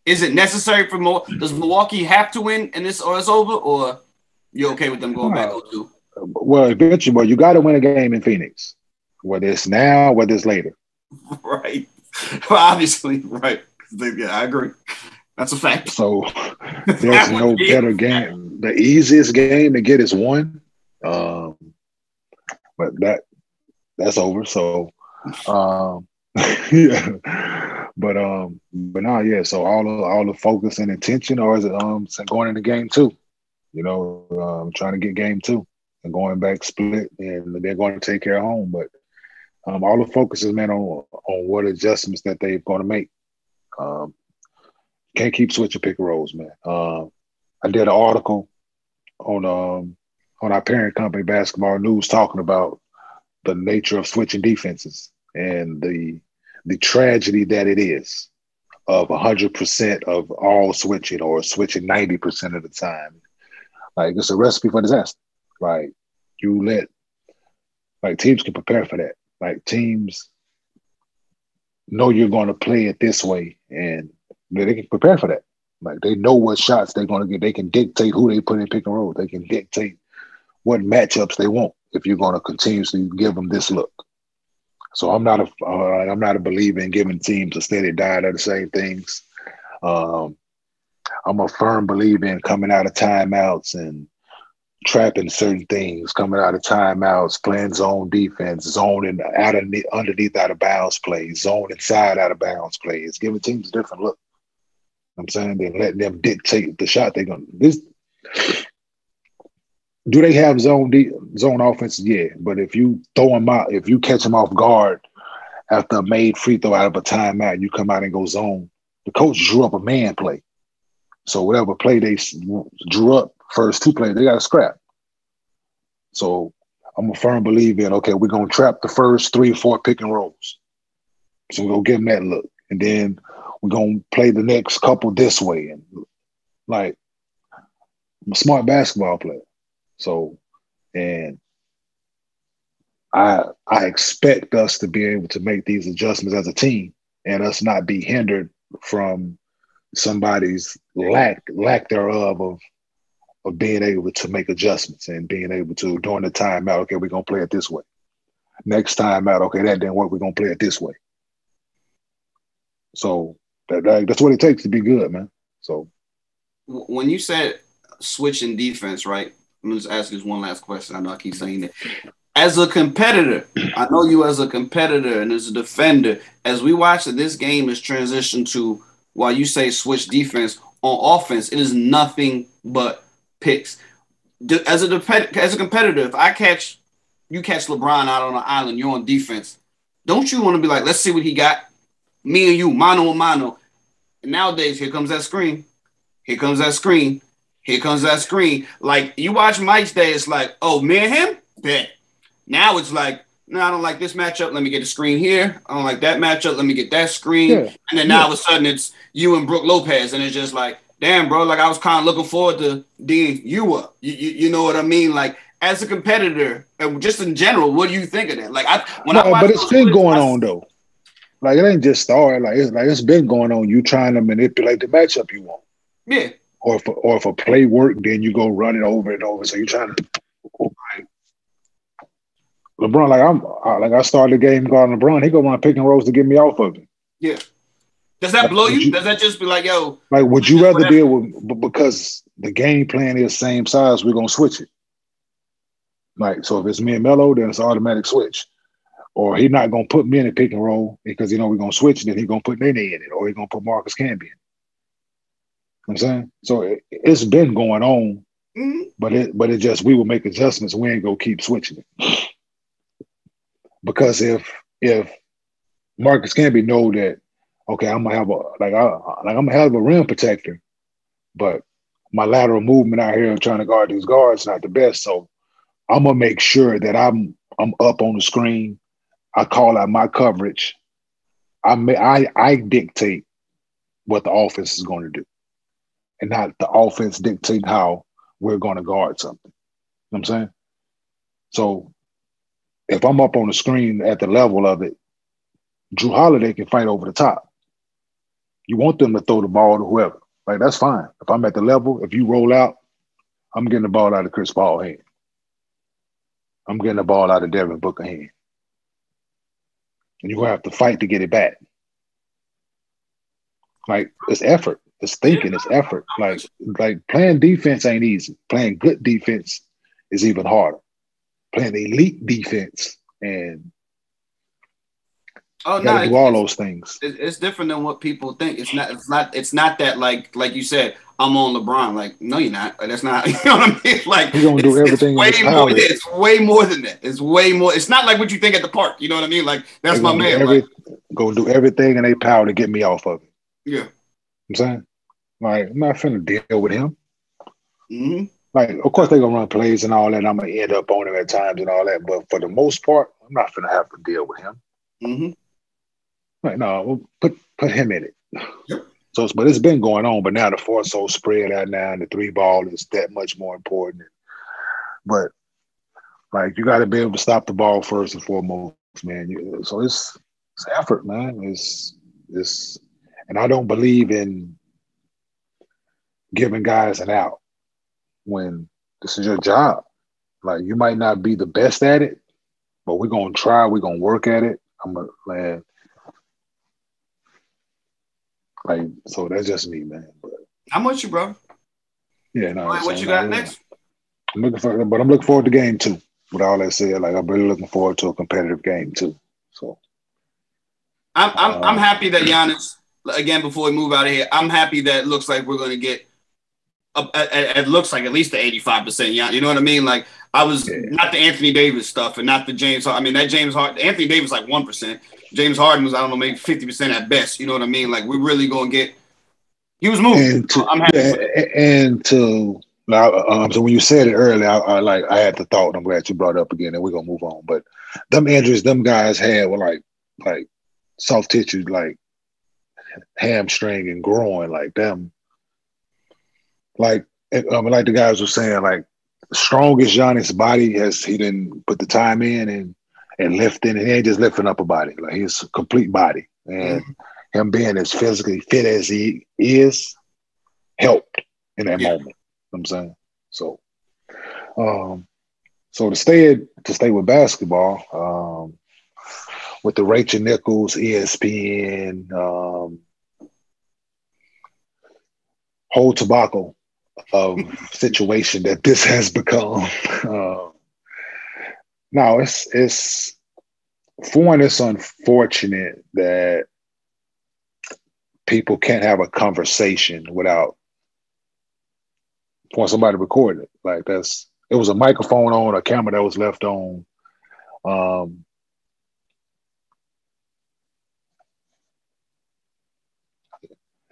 Is it necessary for does Milwaukee have to win and it's over, or you okay with them going back 0-2? Well, eventually, you got to win a game in Phoenix, whether it's now, whether it's later. Right. Well, obviously, right. Yeah, I agree. That's a fact. So there's no better game. The easiest game to get is 1. But that's over. So, but now, yeah. So all the focus and intention, or is it going into game two? You know, trying to get game two and going back split, and they're going to take care of home. But all the focus is, man, on what adjustments that they're going to make. Um, can't keep switching pick and rolls, man. I did an article on our parent company, Basketball News, talking about the nature of switching defenses and the tragedy that it is of 100% of all switching, or switching 90% of the time. Like, it's a recipe for disaster. Like, teams can prepare for that. Like, teams know you're going to play it this way, and they can prepare for that. Like, they know what shots they're going to get. They can dictate who they put in pick and roll. They can dictate what matchups they want if you're going to continuously give them this look. So I'm not a believer in giving teams a steady diet of the same things. I'm a firm believer in coming out of timeouts and trapping certain things, coming out of timeouts, playing zone defense, zoning underneath out of bounds plays, zone inside out of bounds plays, giving teams a different look. I'm saying, then letting them dictate the shot they're going to. Do they have zone offenses? Yeah, but if you throw them out, if you catch them off guard after a made free throw out of a timeout, you come out and go zone. The coach drew up a man play, so whatever play they drew up, first two plays, they got to scrap. So I'm a firm believer in, okay, we're gonna trap the first 3 or 4 pick and rolls, so we're gonna give them that look, and then we're gonna play the next couple this way. And like, I'm a smart basketball player. So, and I expect us to be able to make these adjustments as a team, and us not be hindered from somebody's lack thereof of being able to make adjustments and being able to, during the timeout, okay, we're gonna play it this way. Next time out, okay, that didn't work, we're gonna play it this way. So that's what it takes to be good, man. So when you said switching defense, right? I'm gonna just ask you this one last question. I know I keep saying it. As a competitor, I know you as a competitor and as a defender, as we watch that this game is transitioned to, while you say switch defense, on offense, it is nothing but picks. As a competitor, if you catch LeBron out on an island, you're on defense, don't you want to be like, let's see what he got? Me and you, mano a mano. And nowadays, here comes that screen. Here comes that screen. Here comes that screen. Like, you watch Mike's day, it's like, oh, me and him? Bet. Now it's like, no, I don't like this matchup. Let me get a screen here. I don't like that matchup. Let me get that screen. Yeah. And then now all of a sudden it's you and Brook Lopez. And it's just like, damn, bro, like I was kind of looking forward to D'ing you up. You know what I mean? Like, as a competitor, just in general, what do you think of that? Like, but it's been going on, though. Like, it ain't just started. It's been going on. You trying to manipulate the matchup you want. Yeah. Or if a play work, then you go run it over and over. So you're trying to, like, LeBron, I started the game guarding LeBron. He go run pick and rolls to get me off of it. Yeah. Does that blow you? Does that just be like, yo? Like, would you rather deal with, because the game plan is same size, we're gonna switch it. Like, so if it's me and Melo, then it's automatic switch. Or he's not gonna put me in a pick and roll because we're gonna switch, then he's gonna put Nene in it, or he's gonna put Marcus Camby in it. You know what I'm saying? So it's been going on, but it just, we will make adjustments. We ain't gonna keep switching it. Because if Marcus Camby know that, okay, I'm gonna have a rim protector, but my lateral movement out here trying to guard these guards is not the best. So I'm gonna make sure that I'm up on the screen. I call out my coverage. I dictate what the offense is going to do, and not the offense dictate how we're going to guard something. You know what I'm saying? So if I'm up on the screen at the level of it, Drew Holiday can fight over the top. You want them to throw the ball to whoever. Like, that's fine. If I'm at the level, if you roll out, I'm getting the ball out of Chris Paul's hand. I'm getting the ball out of Devin Booker's hand. And you're going to have to fight to get it back. Like, it's effort. It's thinking. It's effort. Like playing defense ain't easy. Playing good defense is even harder. Playing elite defense and Oh You got no, to do all those things. it's different than what people think. It's not that like you said. I'm on LeBron. Like, no, you're not. Like, that's not. You know what I mean? Like, He's gonna do it's everything in way his more. power. Yeah, it's way more than that. It's way more. It's not like what you think at the park. You know what I mean? Like, that's They're my man. Like, gonna do everything in their power to get me off of it. yeah. I'm saying, like, I'm not finna deal with him. Mm-hmm. Like, of course, they're gonna run plays and all that. I'm gonna end up on him at times and all that. But for the most part, I'm not finna have to deal with him. Mm-hmm. Like, no, we'll put him in it. Yep. So, but it's been going on. But now the 4-so spread out now, and the 3-ball is that much more important. But like, you got to be able to stop the ball first and foremost, man. So it's effort, man. It's and I don't believe in giving guys an out when this is your job. Like, you might not be the best at it, but we're gonna try. We're gonna work at it. Man. Like, so that's just me, man. But I'm with you, bro. yeah, no. Right, what you got next? I'm looking forward to game 2. With all that said, like, I'm really looking forward to a competitive game too. So I'm happy that Giannis, again, before we move out of here, I'm happy that it looks like we're going to get, it looks like at least the 85%. You know what I mean? Like, I was not the Anthony Davis stuff and not the James Harden. I mean, that James Harden, Anthony Davis like 1%. James Harden was, I don't know, maybe 50% at best. You know what I mean? Like, we're really going to get, he was moving. I'm happy. So when you said it earlier, I had the thought. I'm glad you brought it up again, and we're gonna move on. But them injuries, them guys had were like soft tissue, like hamstring and groin, like them. Like like the guys were saying, like the strongest Giannis body he didn't put the time in and lifting, and he ain't just lifting up a body, like he's a complete body, and him being as physically fit as he is helped in that moment. I'm saying so. So to stay with basketball, with the Rachel Nichols, ESPN, whole tobacco of situation that this has become. Now it's unfortunate that people can't have a conversation without for somebody to record it. Like it was a microphone on, a camera that was left on.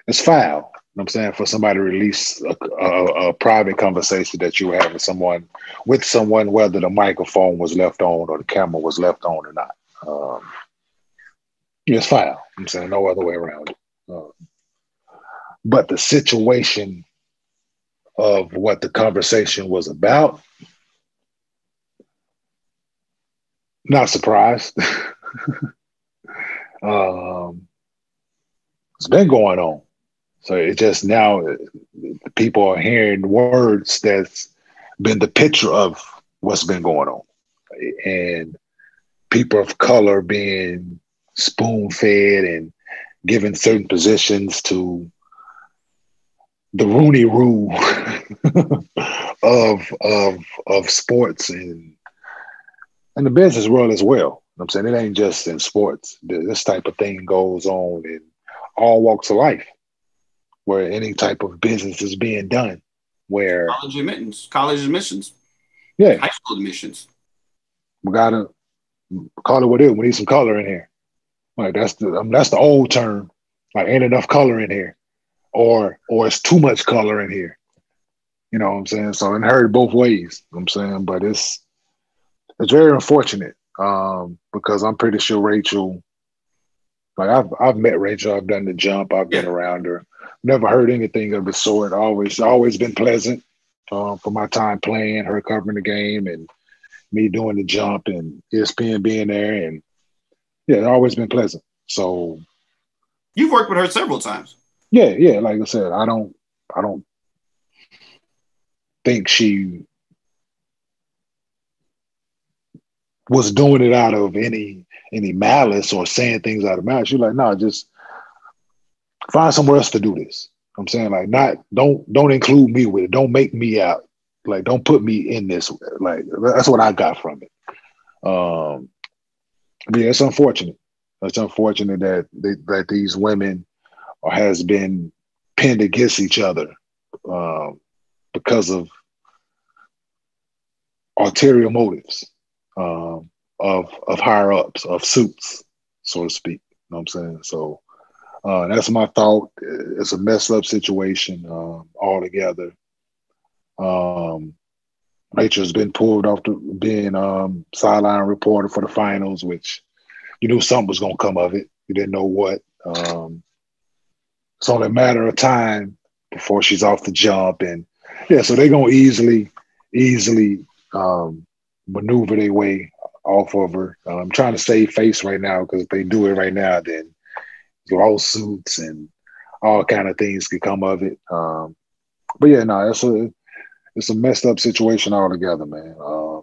It's foul. You know what I'm saying, for somebody to release a private conversation that you were having with someone, whether the microphone was left on or the camera was left on or not. It's foul. I'm saying no other way around it. But the situation of what the conversation was about, not surprised. It's been going on. So it just now people are hearing words that's been the picture of what's been going on. And people of color being spoon-fed and given certain positions to the Rooney Rule of sports and the business world as well. I'm saying it ain't just in sports. This type of thing goes on in all walks of life, where any type of business is being done. Where college admissions, high school admissions. We gotta call it what it is. We need some color in here. Like that's the old term. Like ain't enough color in here, or it's too much color in here. You know what I'm saying? So it hurt both ways. You know what I'm saying, but it's very unfortunate because I'm pretty sure Rachel. Like I've met Rachel. I've done the jump. I've been around her. Never heard anything of the sort. Always been pleasant for my time playing, her covering the game, and me doing the jump, and ESPN being there, and it's always been pleasant. So you've worked with her several times. Yeah. Like I said, I don't think she was doing it out of any malice or saying things out of malice. She's like, no, just find somewhere else to do this. I'm saying, like, don't include me with it. Don't make me out. Like, don't put me in this. Like, that's what I got from it. Yeah, it's unfortunate. It's unfortunate that these women has been pinned against each other because of ulterior motives of higher ups, of suits, so to speak. You know what I'm saying? So that's my thought. It's a messed up situation altogether. Rachel's been pulled off to being sideline reporter for the finals, which you knew something was going to come of it. You didn't know what. It's only a matter of time before she's off the jump. And yeah, so they're going to easily maneuver their way off of her. I'm trying to save face right now because if they do it right now, then lawsuits and all kind of things could come of it. But yeah, no, it's a messed up situation altogether, man.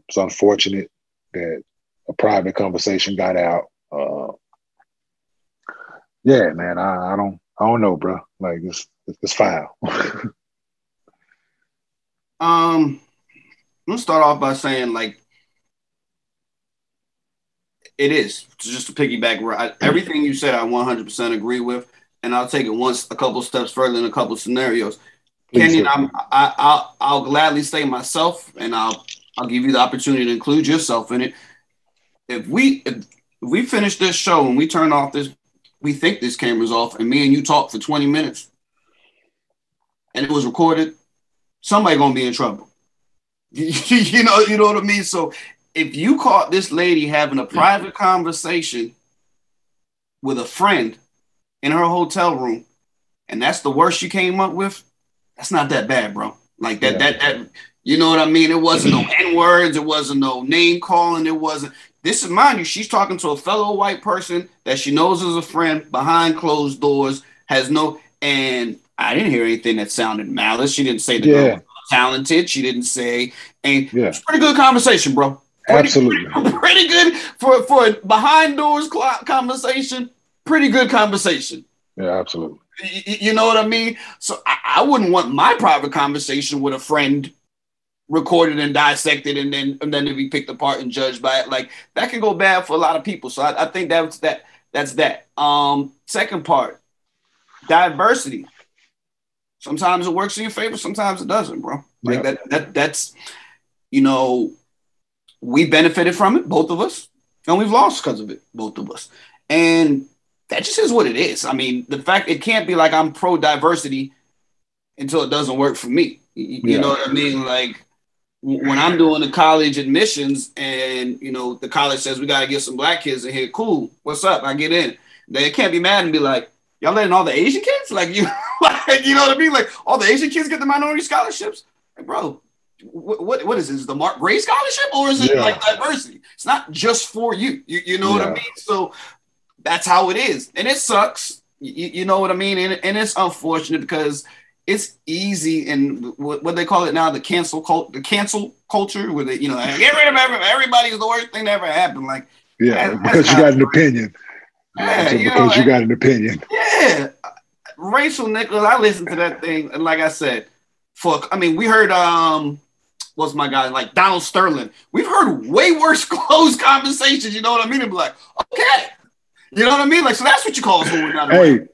It's unfortunate that a private conversation got out. Yeah, man, I don't know, bro. Like it's foul. Let's start off by saying like it is just to piggyback. Everything you said, I 100% agree with, and I'll take it a couple steps further in a couple scenarios. Kenyon, I'll gladly say myself, and I'll give you the opportunity to include yourself in it. If we finish this show and we turn off this, we think this camera's off, and me and you talk for 20 minutes, and it was recorded, somebody gonna be in trouble. you know what I mean? So if you caught this lady having a private conversation with a friend in her hotel room, and that's the worst you came up with, that's not that bad, bro. Like that you know what I mean? It wasn't no N-words, it wasn't no name calling, it wasn't. This is, mind you, she's talking to a fellow white person that she knows is a friend behind closed doors, and I didn't hear anything that sounded malice. She didn't say the girl was talented. She didn't say, and it's pretty good conversation, bro. Absolutely. Pretty good for a behind doors conversation. Pretty good conversation. Yeah, absolutely. You know what I mean? So I wouldn't want my private conversation with a friend recorded and dissected and then to be picked apart and judged by it. Like that can go bad for a lot of people. So I think that's that. Second part, diversity. Sometimes it works in your favor, sometimes it doesn't, bro. Like that's we benefited from it, both of us, and we've lost because of it, both of us. And that just is what it is. I mean, the fact it can't be like I'm pro diversity until it doesn't work for me. You know what I mean? Like when I'm doing the college admissions and, the college says we got to get some black kids in here. Cool. What's up? I get in. They can't be mad and be like, y'all letting all the Asian kids? Like, you know what I mean? Like all the Asian kids get the minority scholarships? Like, bro, what is this? Is the Mark Gray scholarship or is it like diversity? It's not just for you. You know what I mean? So that's how it is. And it sucks. You know what I mean? And it's unfortunate because it's easy, and what they call it now, the cancel culture, where they, get rid of everybody's the worst thing that ever happened. Like, because you got an opinion. Because you got an opinion. Yeah, Rachel Nichols. I listened to that thing, and like I said, we heard what's my guy, like Donald Sterling. We've heard way worse closed conversations. You know what I mean? And be like, okay. You know what I mean? Like, so that's what you call us when we're not aware.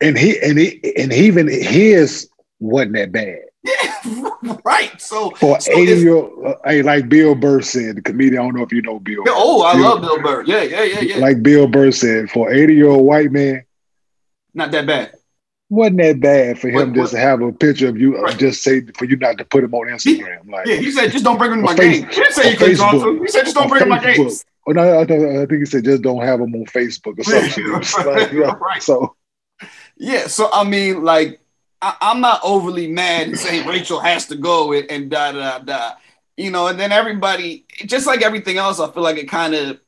And even his wasn't that bad. Yeah, right. So for 80-year-old, like Bill Burr said, the comedian. I don't know if you know Bill. I love Bill Burr. Yeah. Like Bill Burr said, for 80-year-old white man, not that bad. Wasn't that bad for him just to have a picture of you, just say for you not to put him on Instagram. He said, just don't bring him to my game. He didn't say you couldn't talk to him. He said, just don't bring him to my games. Oh, no, I think he said just don't have them on Facebook or something. Right. So, so I mean, like, I'm not overly mad and saying Rachel has to go and da. And then everybody, just like everything else, I feel like it kind of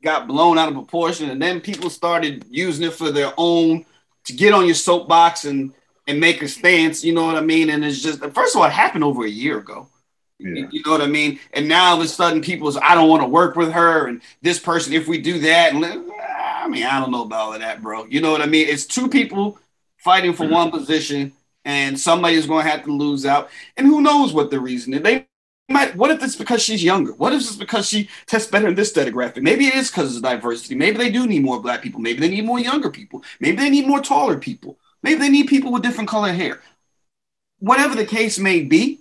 got blown out of proportion, and then people started using it for their own, to get on your soapbox and make a stance. You know what I mean? And it's just, first of all, it happened over a year ago. Yeah. You know what I mean? And now all of a sudden people's, I don't want to work with her and this person if we do that. And I don't know about all of that, bro. You know what I mean? It's two people fighting for one position and somebody is going to have to lose out. And who knows what the reason is. They What if it's because she's younger? What if it's because she tests better in this demographic? Maybe it is because of diversity. Maybe they do need more black people. Maybe they need more younger people. Maybe they need more taller people. Maybe they need people with different colored hair. Whatever the case may be,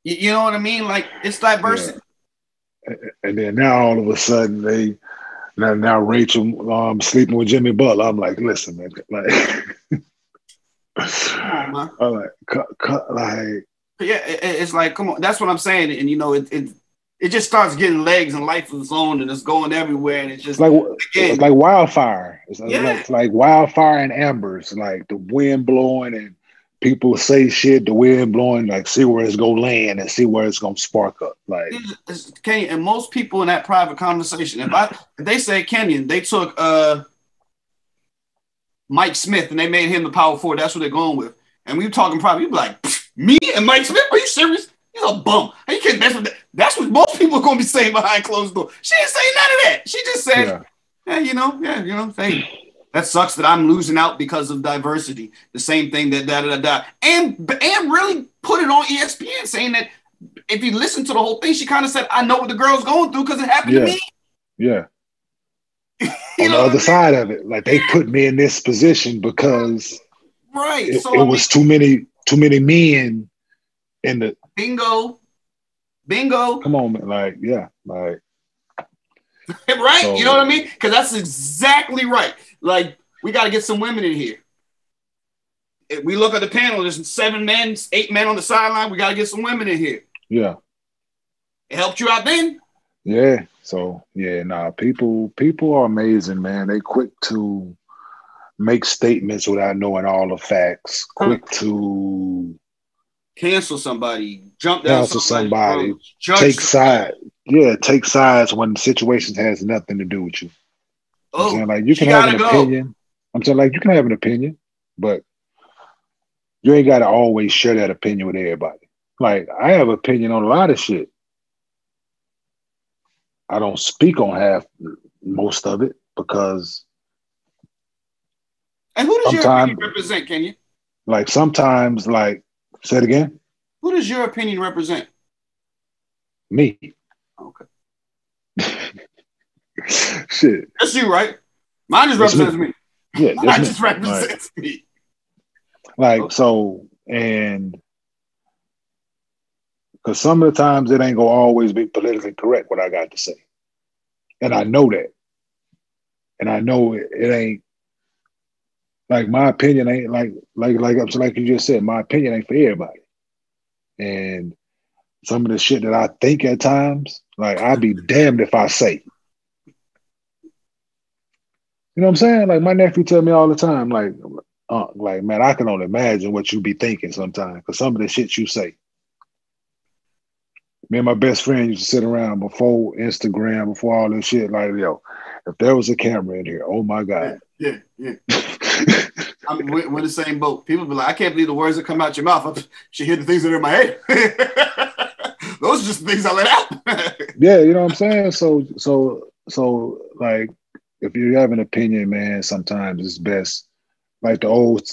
you know what I mean? Like, it's diversity. Yeah. And then now all of a sudden now Rachel sleeping with Jimmy Butler. I'm like, listen, man, like, Come on, man. I'm like, like. Yeah, it's like, come on. That's what I'm saying. And, you know, it just starts getting legs and life of its own, and it's going everywhere. And it's just like wildfire. Yeah. It's like wildfire and embers, like the wind blowing and people say shit, the wind blowing, like see where it's going to land and see where it's going to spark up. Like, Kenyon, and most people in that private conversation, if they say, Kenyon, they took Mike Smith and they made him the power forward, that's what they're going with. And we were talking private, you'd be like, me and Mike Smith? Are you serious? He's a bum. You can't. That's what most people are going to be saying behind closed doors. She didn't say none of that. She just said, hey, that sucks that I'm losing out because of diversity. The same thing that and really put it on ESPN, saying that if you listen to the whole thing, she kind of said, I know what the girl's going through because it happened to me. Yeah. On the other side of it, like they put me in this position because it was too many men in the bingo. Come on, man. Like, yeah, like right. So, you know what I mean? Because that's exactly right. Like, we got to get some women in here. If we look at the panel, there's 7 men, 8 men on the sideline. We got to get some women in here. Yeah. It helped you out then? Yeah. So, yeah, people are amazing, man. They quick to make statements without knowing all the facts, quick to cancel somebody, jump down somebody, take sides. Yeah, take sides when the situation has nothing to do with you. I'm saying, like, you can have an opinion. I'm saying, like, you can have an opinion, but you ain't got to always share that opinion with everybody. Like, I have an opinion on a lot of shit. I don't speak on most of it because. And who does your opinion represent, Kenyon? Like, sometimes, like, say it again. Who does your opinion represent? Me. Okay. Shit. That's you, right? Mine just represents me. Yeah, mine just represents me. Like, okay. So, and because some of the times it ain't gonna always be politically correct what I got to say. And I know that. And I know it ain't, like, my opinion ain't like you just said, my opinion ain't for everybody. And some of the shit that I think at times, like, I'd be damned if I say. You know what I'm saying? Like, my nephew tell me all the time, like, man, I can only imagine what you be thinking sometimes because some of the shit you say. Me and my best friend used to sit around before Instagram, before all this shit, like, yo, if there was a camera in here, oh my God. Yeah. We're the same boat. People be like, I can't believe the words that come out your mouth. I should hear the things that are in my head. Those are just the things I let out. Yeah, you know what I'm saying? So like, if you have an opinion, man, sometimes it's best. Like the old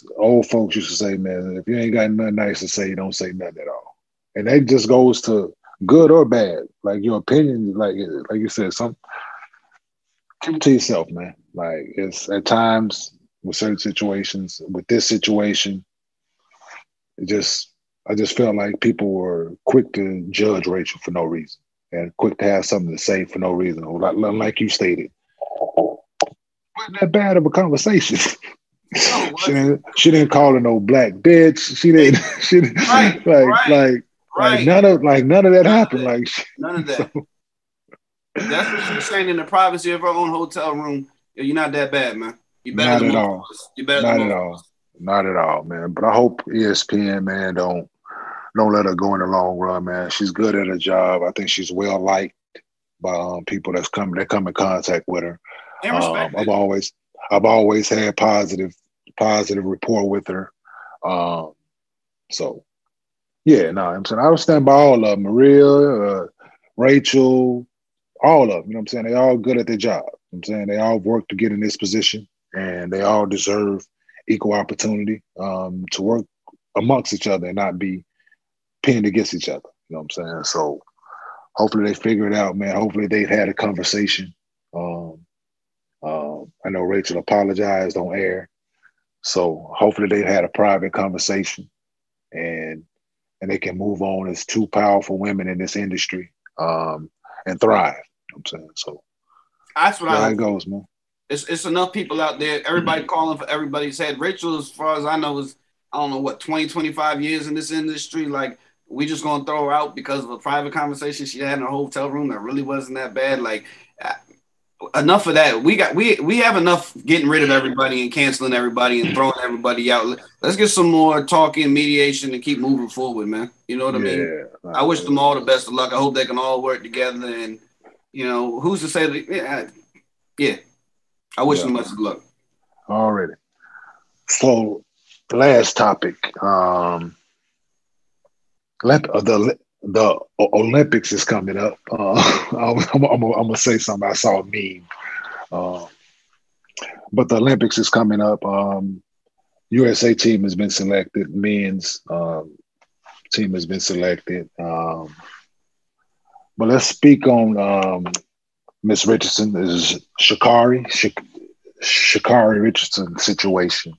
folks used to say, man, if you ain't got nothing nice to say, you don't say nothing at all. And that just goes to good or bad. Like, your opinion, like you said, keep it to yourself, man. Like, it's at times with certain situations, with this situation, I just felt like people were quick to judge Rachel for no reason and quick to have something to say for no reason. Like you stated, wasn't that bad of a conversation. She didn't call her no black bitch. She didn't. None of that happened. Like, none of that. So. That's what she's saying in the privacy of her own hotel room. You're not that bad, man. You better than most of us. You better than most of us. Not at all, man. But I hope ESPN, man, don't let her go in the long run, man. She's good at her job. I think she's well liked by people that come in contact with her. And respect. I've always had positive rapport with her. So yeah, I'm saying I would stand by all of them. Maria, Rachel, all of them. You know what I'm saying? They all good at their job. You know what I'm saying? They all work to get in this position, and they all deserve equal opportunity to work amongst each other and not be pinned against each other. You know what I'm saying? So hopefully they figure it out, man. Hopefully they've had a conversation. I know Rachel apologized on air. So hopefully they've had a private conversation and they can move on as two powerful women in this industry and thrive. You know what I'm saying? So that's what how I it hope. goes, man. It's enough people out there, everybody calling for everybody's head. Rachel, as far as I know, is, I don't know what, 20, 25 years in this industry. Like, we just gonna throw her out because of a private conversation she had in a hotel room that really wasn't that bad. Like, enough of that. We have enough getting rid of everybody and canceling everybody and throwing everybody out. Let's get some more talking, mediation, and keep moving forward, man. You know what I mean? I wish them all the best of luck. I hope they can all work together. And, you know, who's to say that? Yeah. I wish them much of luck. Already. So, last topic. The Olympics is coming up. I'm gonna say something. I saw a meme. But the Olympics is coming up. USA team has been selected. Men's team has been selected. But let's speak on Miss Richardson. This is Sha'Carri Richardson situation.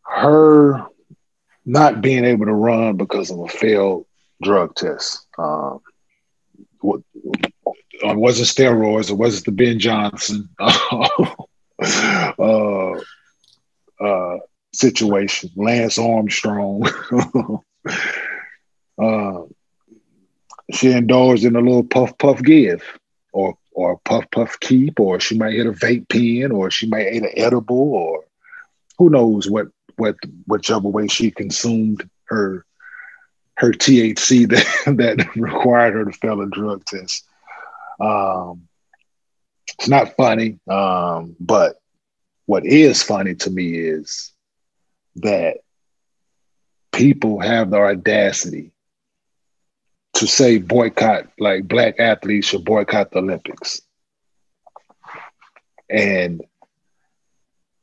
Her not being able to run because of a failed drug test. It wasn't steroids. It wasn't the Ben Johnson situation. Lance Armstrong. She indulged in a little puff give, or puff keep, or she might hit a vape pen, or she might eat an edible, or who knows whichever way she consumed her THC that required her to fail a drug test. It's not funny, but what is funny to me is that people have the audacity to say boycott, like black athletes should boycott the Olympics and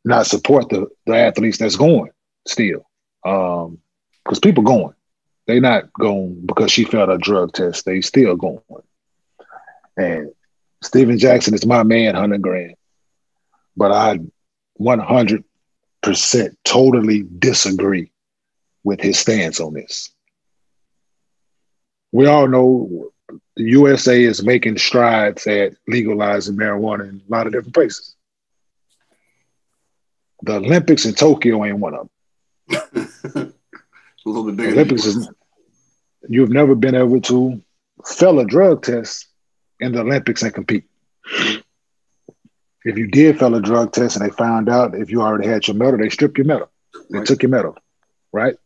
not support the athletes that's going still. Because people going. They not going because she failed a drug test. They still going. And Steven Jackson is my man, 100 grand. But I 100% totally disagree with his stance on this. We all know the USA is making strides at legalizing marijuana in a lot of different places. The Olympics in Tokyo ain't one of them. A little bit bigger. Olympics is, you've never been able to fail a drug test in the Olympics and compete. If you did fail a drug test and they found out if you already had your medal, they stripped your medal. They took your medal, right?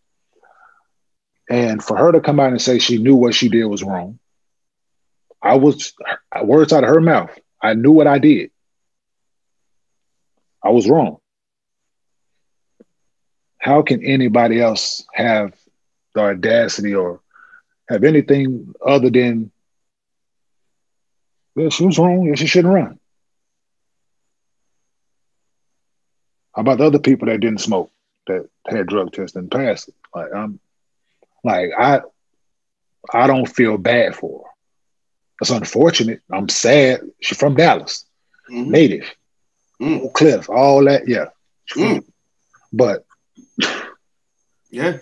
And for her to come out and say she knew what she did was wrong, words out of her mouth, I knew what I did. I was wrong. How can anybody else have the audacity or have anything other than, well, she was wrong, yeah, she shouldn't run? How about the other people that didn't smoke, that had drug tests and passed it? I don't feel bad for her. It's unfortunate. I'm sad. She's from Dallas, native, Cliff, all that. Yeah, but yeah,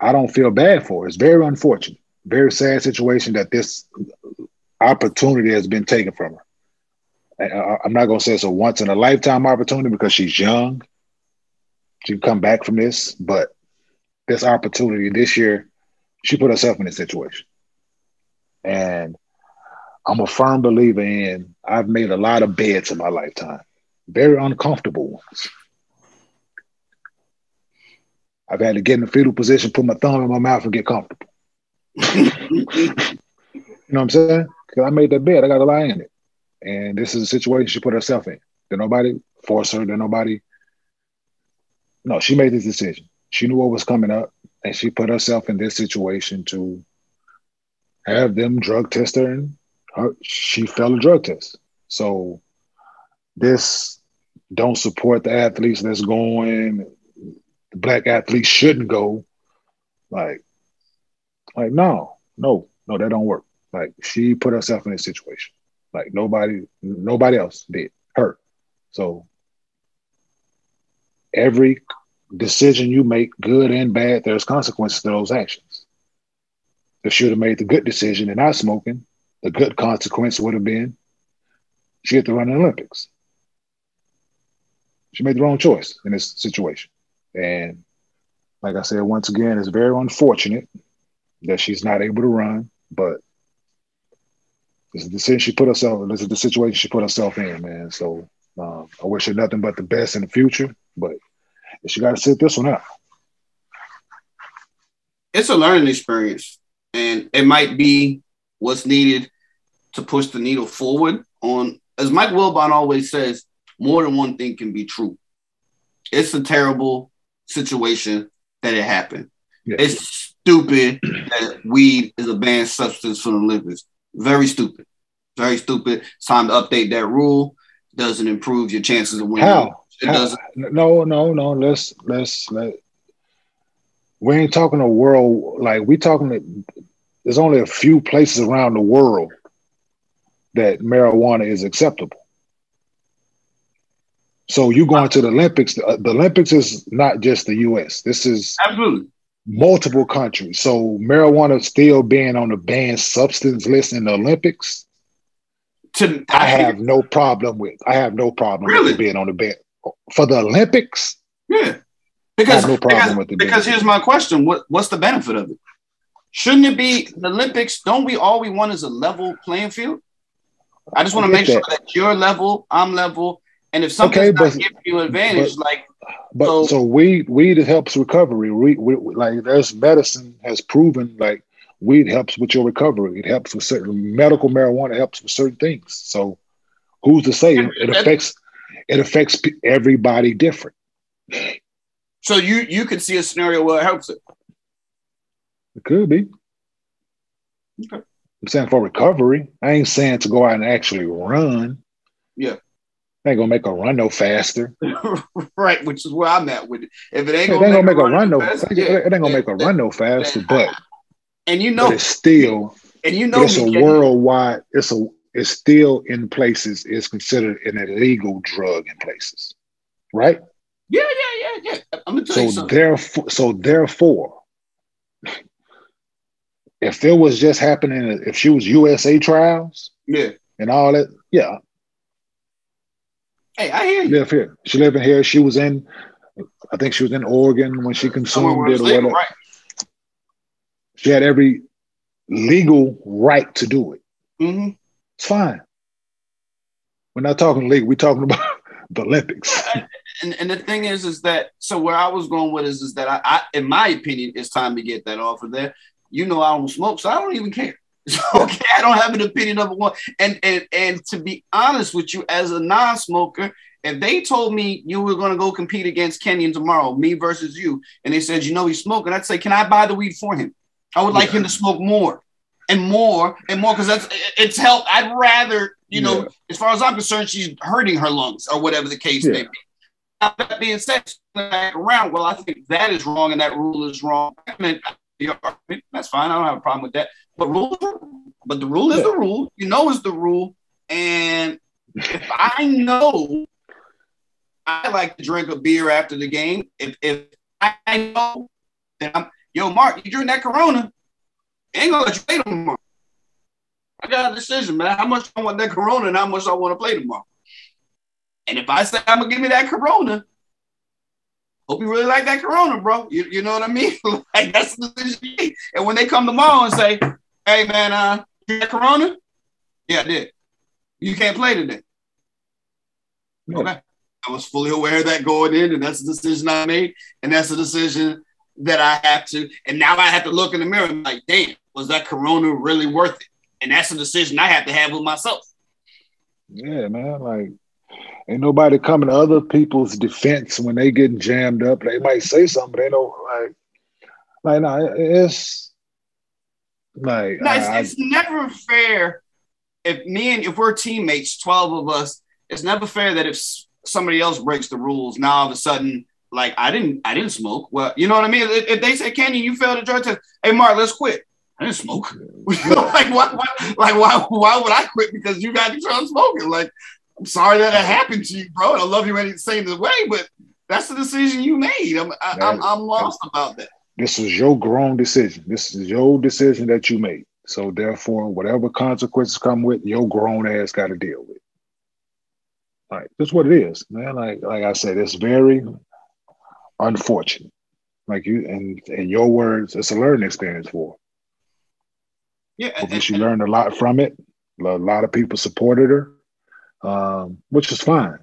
I don't feel bad for her. It's very unfortunate, very sad situation that this opportunity has been taken from her. I'm not going to say it's a once in a lifetime opportunity because she's young. She can come back from this, but this opportunity this year, she put herself in this situation. And I'm a firm believer in, I've made a lot of beds in my lifetime, very uncomfortable ones. I've had to get in the fetal position, put my thumb in my mouth and get comfortable. You know what I'm saying? Because I made that bed, I got to lie in it. And this is a situation she put herself in. Did nobody force her? No, she made this decision. She knew what was coming up, and she put herself in this situation to have them drug test her, and she failed a drug test. So this don't support the athletes that's going. The black athletes shouldn't go. Like, no, that don't work. Like, she put herself in this situation. Like, nobody else did. Her. So every decision you make, good and bad, there's consequences to those actions. If she would have made the good decision and not smoking, the good consequence would have been she get to run the Olympics. She made the wrong choice in this situation. And like I said, once again, it's very unfortunate that she's not able to run, but this is the decision she put herself. This is the situation she put herself in, man. So I wish her nothing but the best in the future, but she got to sit this one out. It's a learning experience, and it might be what's needed to push the needle forward on, as Mike Wilbon always says, more than one thing can be true. It's a terrible situation that it happened. Yeah. It's stupid that weed is a banned substance for the Olympics. Very stupid. Very stupid. It's time to update that rule. Doesn't improve your chances of winning. How? It doesn't. No. Let's we ain't talking a world, like we talking. There's only a few places around the world that marijuana is acceptable. So you going to the Olympics? The Olympics is not just the U.S. This is absolutely multiple countries. So marijuana still being on the banned substance list in the Olympics, I have no problem with. Really? With it being on the ban for the Olympics. Yeah, because I have no problem with it. Because here's my question: what's the benefit of it? Shouldn't it be the Olympics? Don't we all we want is a level playing field? I just want to make sure that you're level, I'm level. And if something's not giving you an advantage, so weed helps recovery. We like there's medicine has proven like weed helps with your recovery. It helps with certain medical marijuana helps with certain things. So who's to say it affects everybody different? So you could see a scenario where it helps it. It could be. Okay. I'm saying for recovery. I ain't saying to go out and actually run. Yeah. Ain't gonna make her run no faster, right? Which is where I'm at with it. If it ain't gonna make her run no faster, it ain't gonna make her run no faster. But it's still, it's a worldwide. It's still in places. It's considered an illegal drug in places, right? Yeah. I'm gonna tell you something. So therefore, if it was just happening, if she was USA trials, and all that, yeah. Hey, I hear you. She lived in here. She was in, I think she was in Oregon when she consumed it or whatever. Right. She had every legal right to do it. Mm-hmm. It's fine. We're not talking legal. We're talking about the Olympics. And the thing is that, so where I was going with is that I, in my opinion, it's time to get that off of there. You know, I don't smoke, so I don't even care. So, okay, I don't have an opinion of one. And to be honest with you, as a non-smoker, if they told me you were going to go compete against Kenyon tomorrow, me versus you, and they said, he's smoking, I'd say, can I buy the weed for him? I would like him to smoke more and more and more because it's help. I'd rather, as far as I'm concerned, she's hurting her lungs or whatever the case may be. Now, that being said, back around, well, I think that is wrong and that rule is wrong. That's fine. I don't have a problem with that. But the rule is the rule. Is the rule. And if I know I like to drink a beer after the game, if I know that Mark, you drink that Corona, I ain't gonna let you play tomorrow. I got a decision, man. How much I want that Corona and how much I want to play tomorrow. And if I say I'm gonna give me that Corona, hope you really like that Corona, bro. You know what I mean? Like that's the decision. And when they come tomorrow and say, hey man, you got Corona? Yeah, I did. You can't play today. Yeah. Okay. I was fully aware of that going in, and that's the decision I made, and that's the decision that I have to. And now I have to look in the mirror and be like, damn, was that Corona really worth it? And that's a decision I have to have with myself. Yeah, man. Like, ain't nobody coming to other people's defense when they getting jammed up. They might say something, but they don't no, it's like it's never fair if we're teammates, 12 of us, it's never fair that if somebody else breaks the rules, now all of a sudden Like I didn't smoke. Well, you know what I mean? If they say, Kenyon, you failed the drug test, hey Mark, let's quit. I didn't smoke. Like why would I quit because you got control smoking? Like, I'm sorry that happened to you, bro. And I love you any the same way, but that's the decision you made. I'm lost about that. This was your grown decision. This is your decision that you made. So therefore, whatever consequences come with, your grown ass got to deal with. Like, that's what it is, man. Like I said, it's very unfortunate. Like you, and in your words, it's a learning experience for her. Yeah, hopefully she learned a lot from it. A lot of people supported her, which is fine.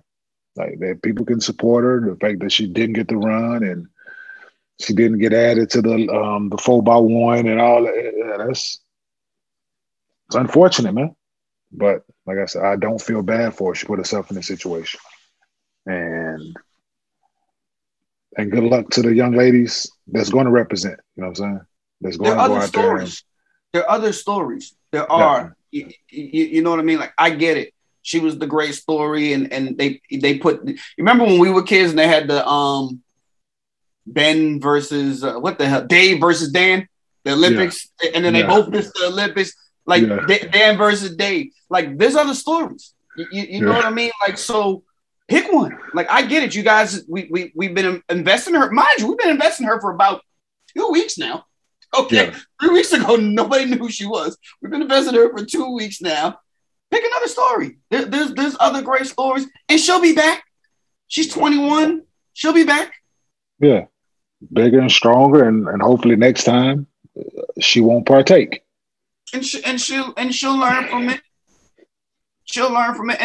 Like that, people can support her. The fact that she didn't get the run and she didn't get added to the 4x1 and all that. It's unfortunate, man. But like I said, I don't feel bad for her. She put herself in this situation, and good luck to the young ladies that's going to represent. You know what I'm saying? That's going to go out there. There are other stories. There are. You know what I mean? Like I get it. She was the great story, and they put. You remember when we were kids and they had the Ben versus what the hell? Dave versus Dan, the Olympics, and then they both missed the Olympics. Like Dan versus Dave. Like there's other stories. You know what I mean? Like so, pick one. Like I get it. You guys, we've been investing in her. Mind you, we've been investing in her for about 2 weeks now. Okay, 3 weeks ago nobody knew who she was. We've been investing in her for 2 weeks now. Pick another story. There's other great stories, and she'll be back. She's 21. She'll be back. Yeah, bigger and stronger, and hopefully next time she won't partake. And she'll learn from it. She'll learn from it,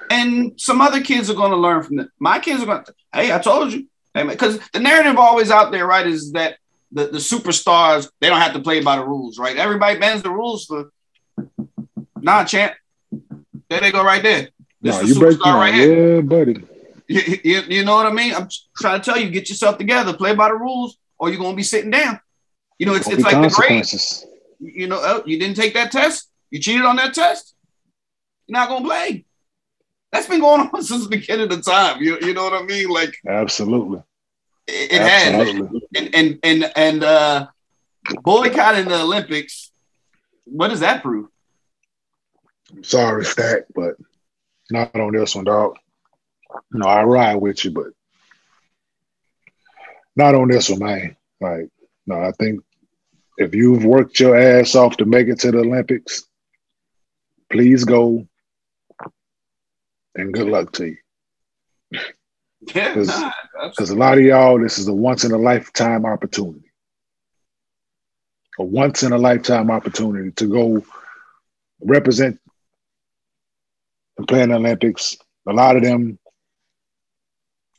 and some other kids are going to learn from it. My kids are going to. Hey, I told you. Because the narrative always out there, right, is that the superstars, they don't have to play by the rules, right? Everybody bends the rules for. Nah, champ. There they go right there. This is the superstar right here. Yeah, buddy. You know what I mean? I'm trying to tell you, get yourself together, play by the rules, or you're going to be sitting down. You know, it's like the grades. You know, you didn't take that test. You cheated on that test. You're not going to play. That's been going on since the beginning of time. You know what I mean? Like absolutely. It has. And boycotting the Olympics, what does that prove? I'm sorry, Stack, but not on this one, dog. No, I ride with you, but not on this one, man. Like, no, I think if you've worked your ass off to make it to the Olympics, please go, and good luck to you. Because a lot of y'all, this is a once-in-a-lifetime opportunity. A once-in-a-lifetime opportunity to go represent and play in the Olympics. A lot of them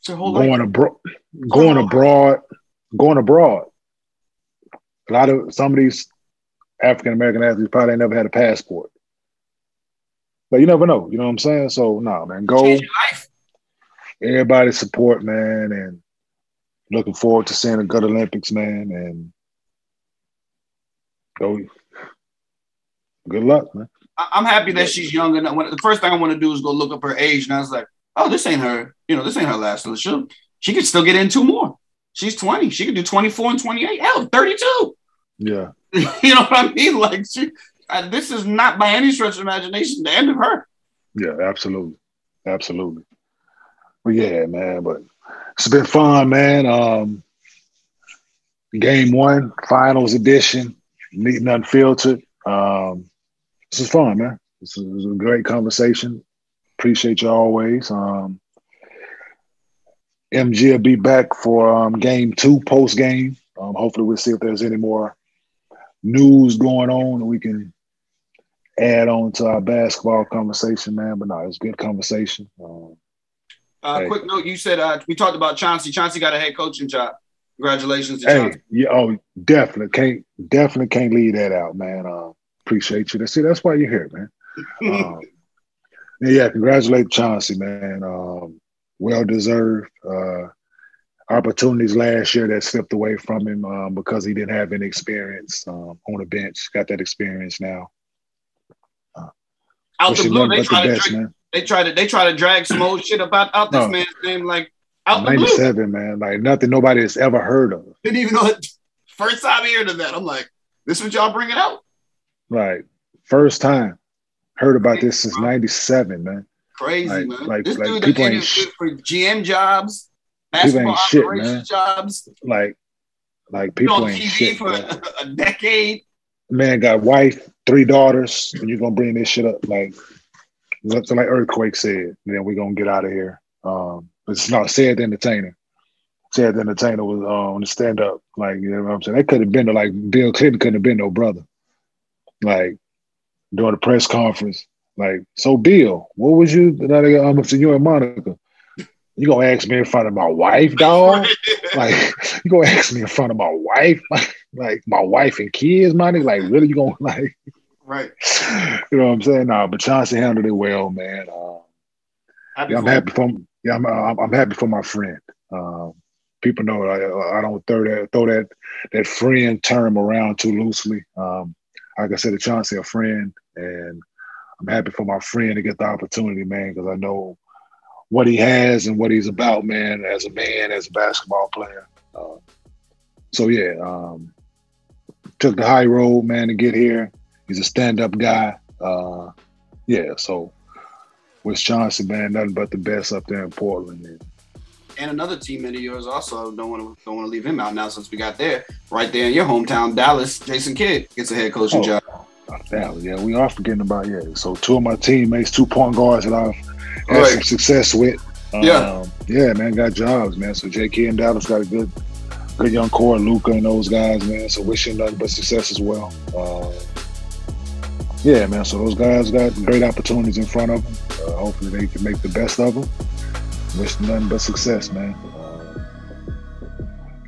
going abroad. A lot of some of these African American athletes probably never had a passport. But you never know. You know what I'm saying? So no, man, go. Change your life. Everybody support, man, and looking forward to seeing a good Olympics, man, and go. Good luck, man. I'm happy that she's young enough. The first thing I want to do is go look up her age, and I was like, "Oh, this ain't her. You know, this ain't her last one. She could still get in 2 more. She's 20. She could do 24 and 28. Hell, 32. Yeah. You know what I mean? Like, this is not by any stretch of imagination the end of her. Yeah, absolutely, absolutely. But yeah, man. But it's been fun, man. Game 1, finals edition, Neat and Unfiltered. This is fun, man. This was a great conversation. Appreciate you always. MG will be back for game 2 post game. Hopefully we'll see if there's any more news going on and we can add on to our basketball conversation, man. But no, it's a good conversation. Quick note, you said we talked about Chauncey. Chauncey got a head coaching job. Congratulations to Chauncey. Yeah, definitely can't leave that out, man. Appreciate you. That's why you're here, man. Yeah, congratulate Chauncey, man. Well deserved. Opportunities last year that slipped away from him because he didn't have any experience on the bench. Got that experience now. Out the blue, they try to drag some old shit out this man's name. Like, Out the blue. 97, man. Like nothing nobody has ever heard of. Didn't even know it. First time hearing of that. I'm like, this is what y'all bringing out? Right. First time. Heard about this since 97, man. Crazy, man. This like dude people that ain't for GM jobs, people basketball ain't shit, operations man. jobs. Like people on ain't TV shit. for a decade. Man got wife, 3 daughters, and you're gonna bring this shit up like Earthquake said. Then we're gonna get out of here. It's not Said the Entertainer. Said the Entertainer was on the stand up. Like, you know what I'm saying? That could have been like Bill Clinton couldn't have been no brother. Like during the press conference, like, so Bill, what was you? You and Monica. You gonna ask me in front of my wife, dog? Like, you gonna ask me in front of my wife? Like my wife and kids, my nigga? Like, really? You gonna like? Right. You know what I'm saying? Nah, but Chauncey handled it well, man. I'm happy for my friend. People know I don't throw that friend term around too loosely. I consider Chauncey a friend, and I'm happy for my friend to get the opportunity, man, because I know what he has and what he's about, man, as a basketball player. So yeah, took the high road, man, to get here. He's a stand-up guy. Yeah, so with Chauncey, man, nothing but the best up there in Portland. And another teammate of yours also don't want to leave him out now since we got there. Right there in your hometown, Dallas, Jason Kidd gets a head coaching job. Dallas, yeah, we are forgetting about so 2 of my teammates, 2 point guards that I've had some success with. Yeah, man, got jobs, man. So JK and Dallas got a good young core, Luka and those guys, man. So wishing nothing but success as well. Yeah, man. So those guys got great opportunities in front of them. Hopefully they can make the best of them. Wish nothing but success, man.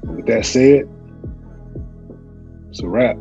With that said, it's a wrap.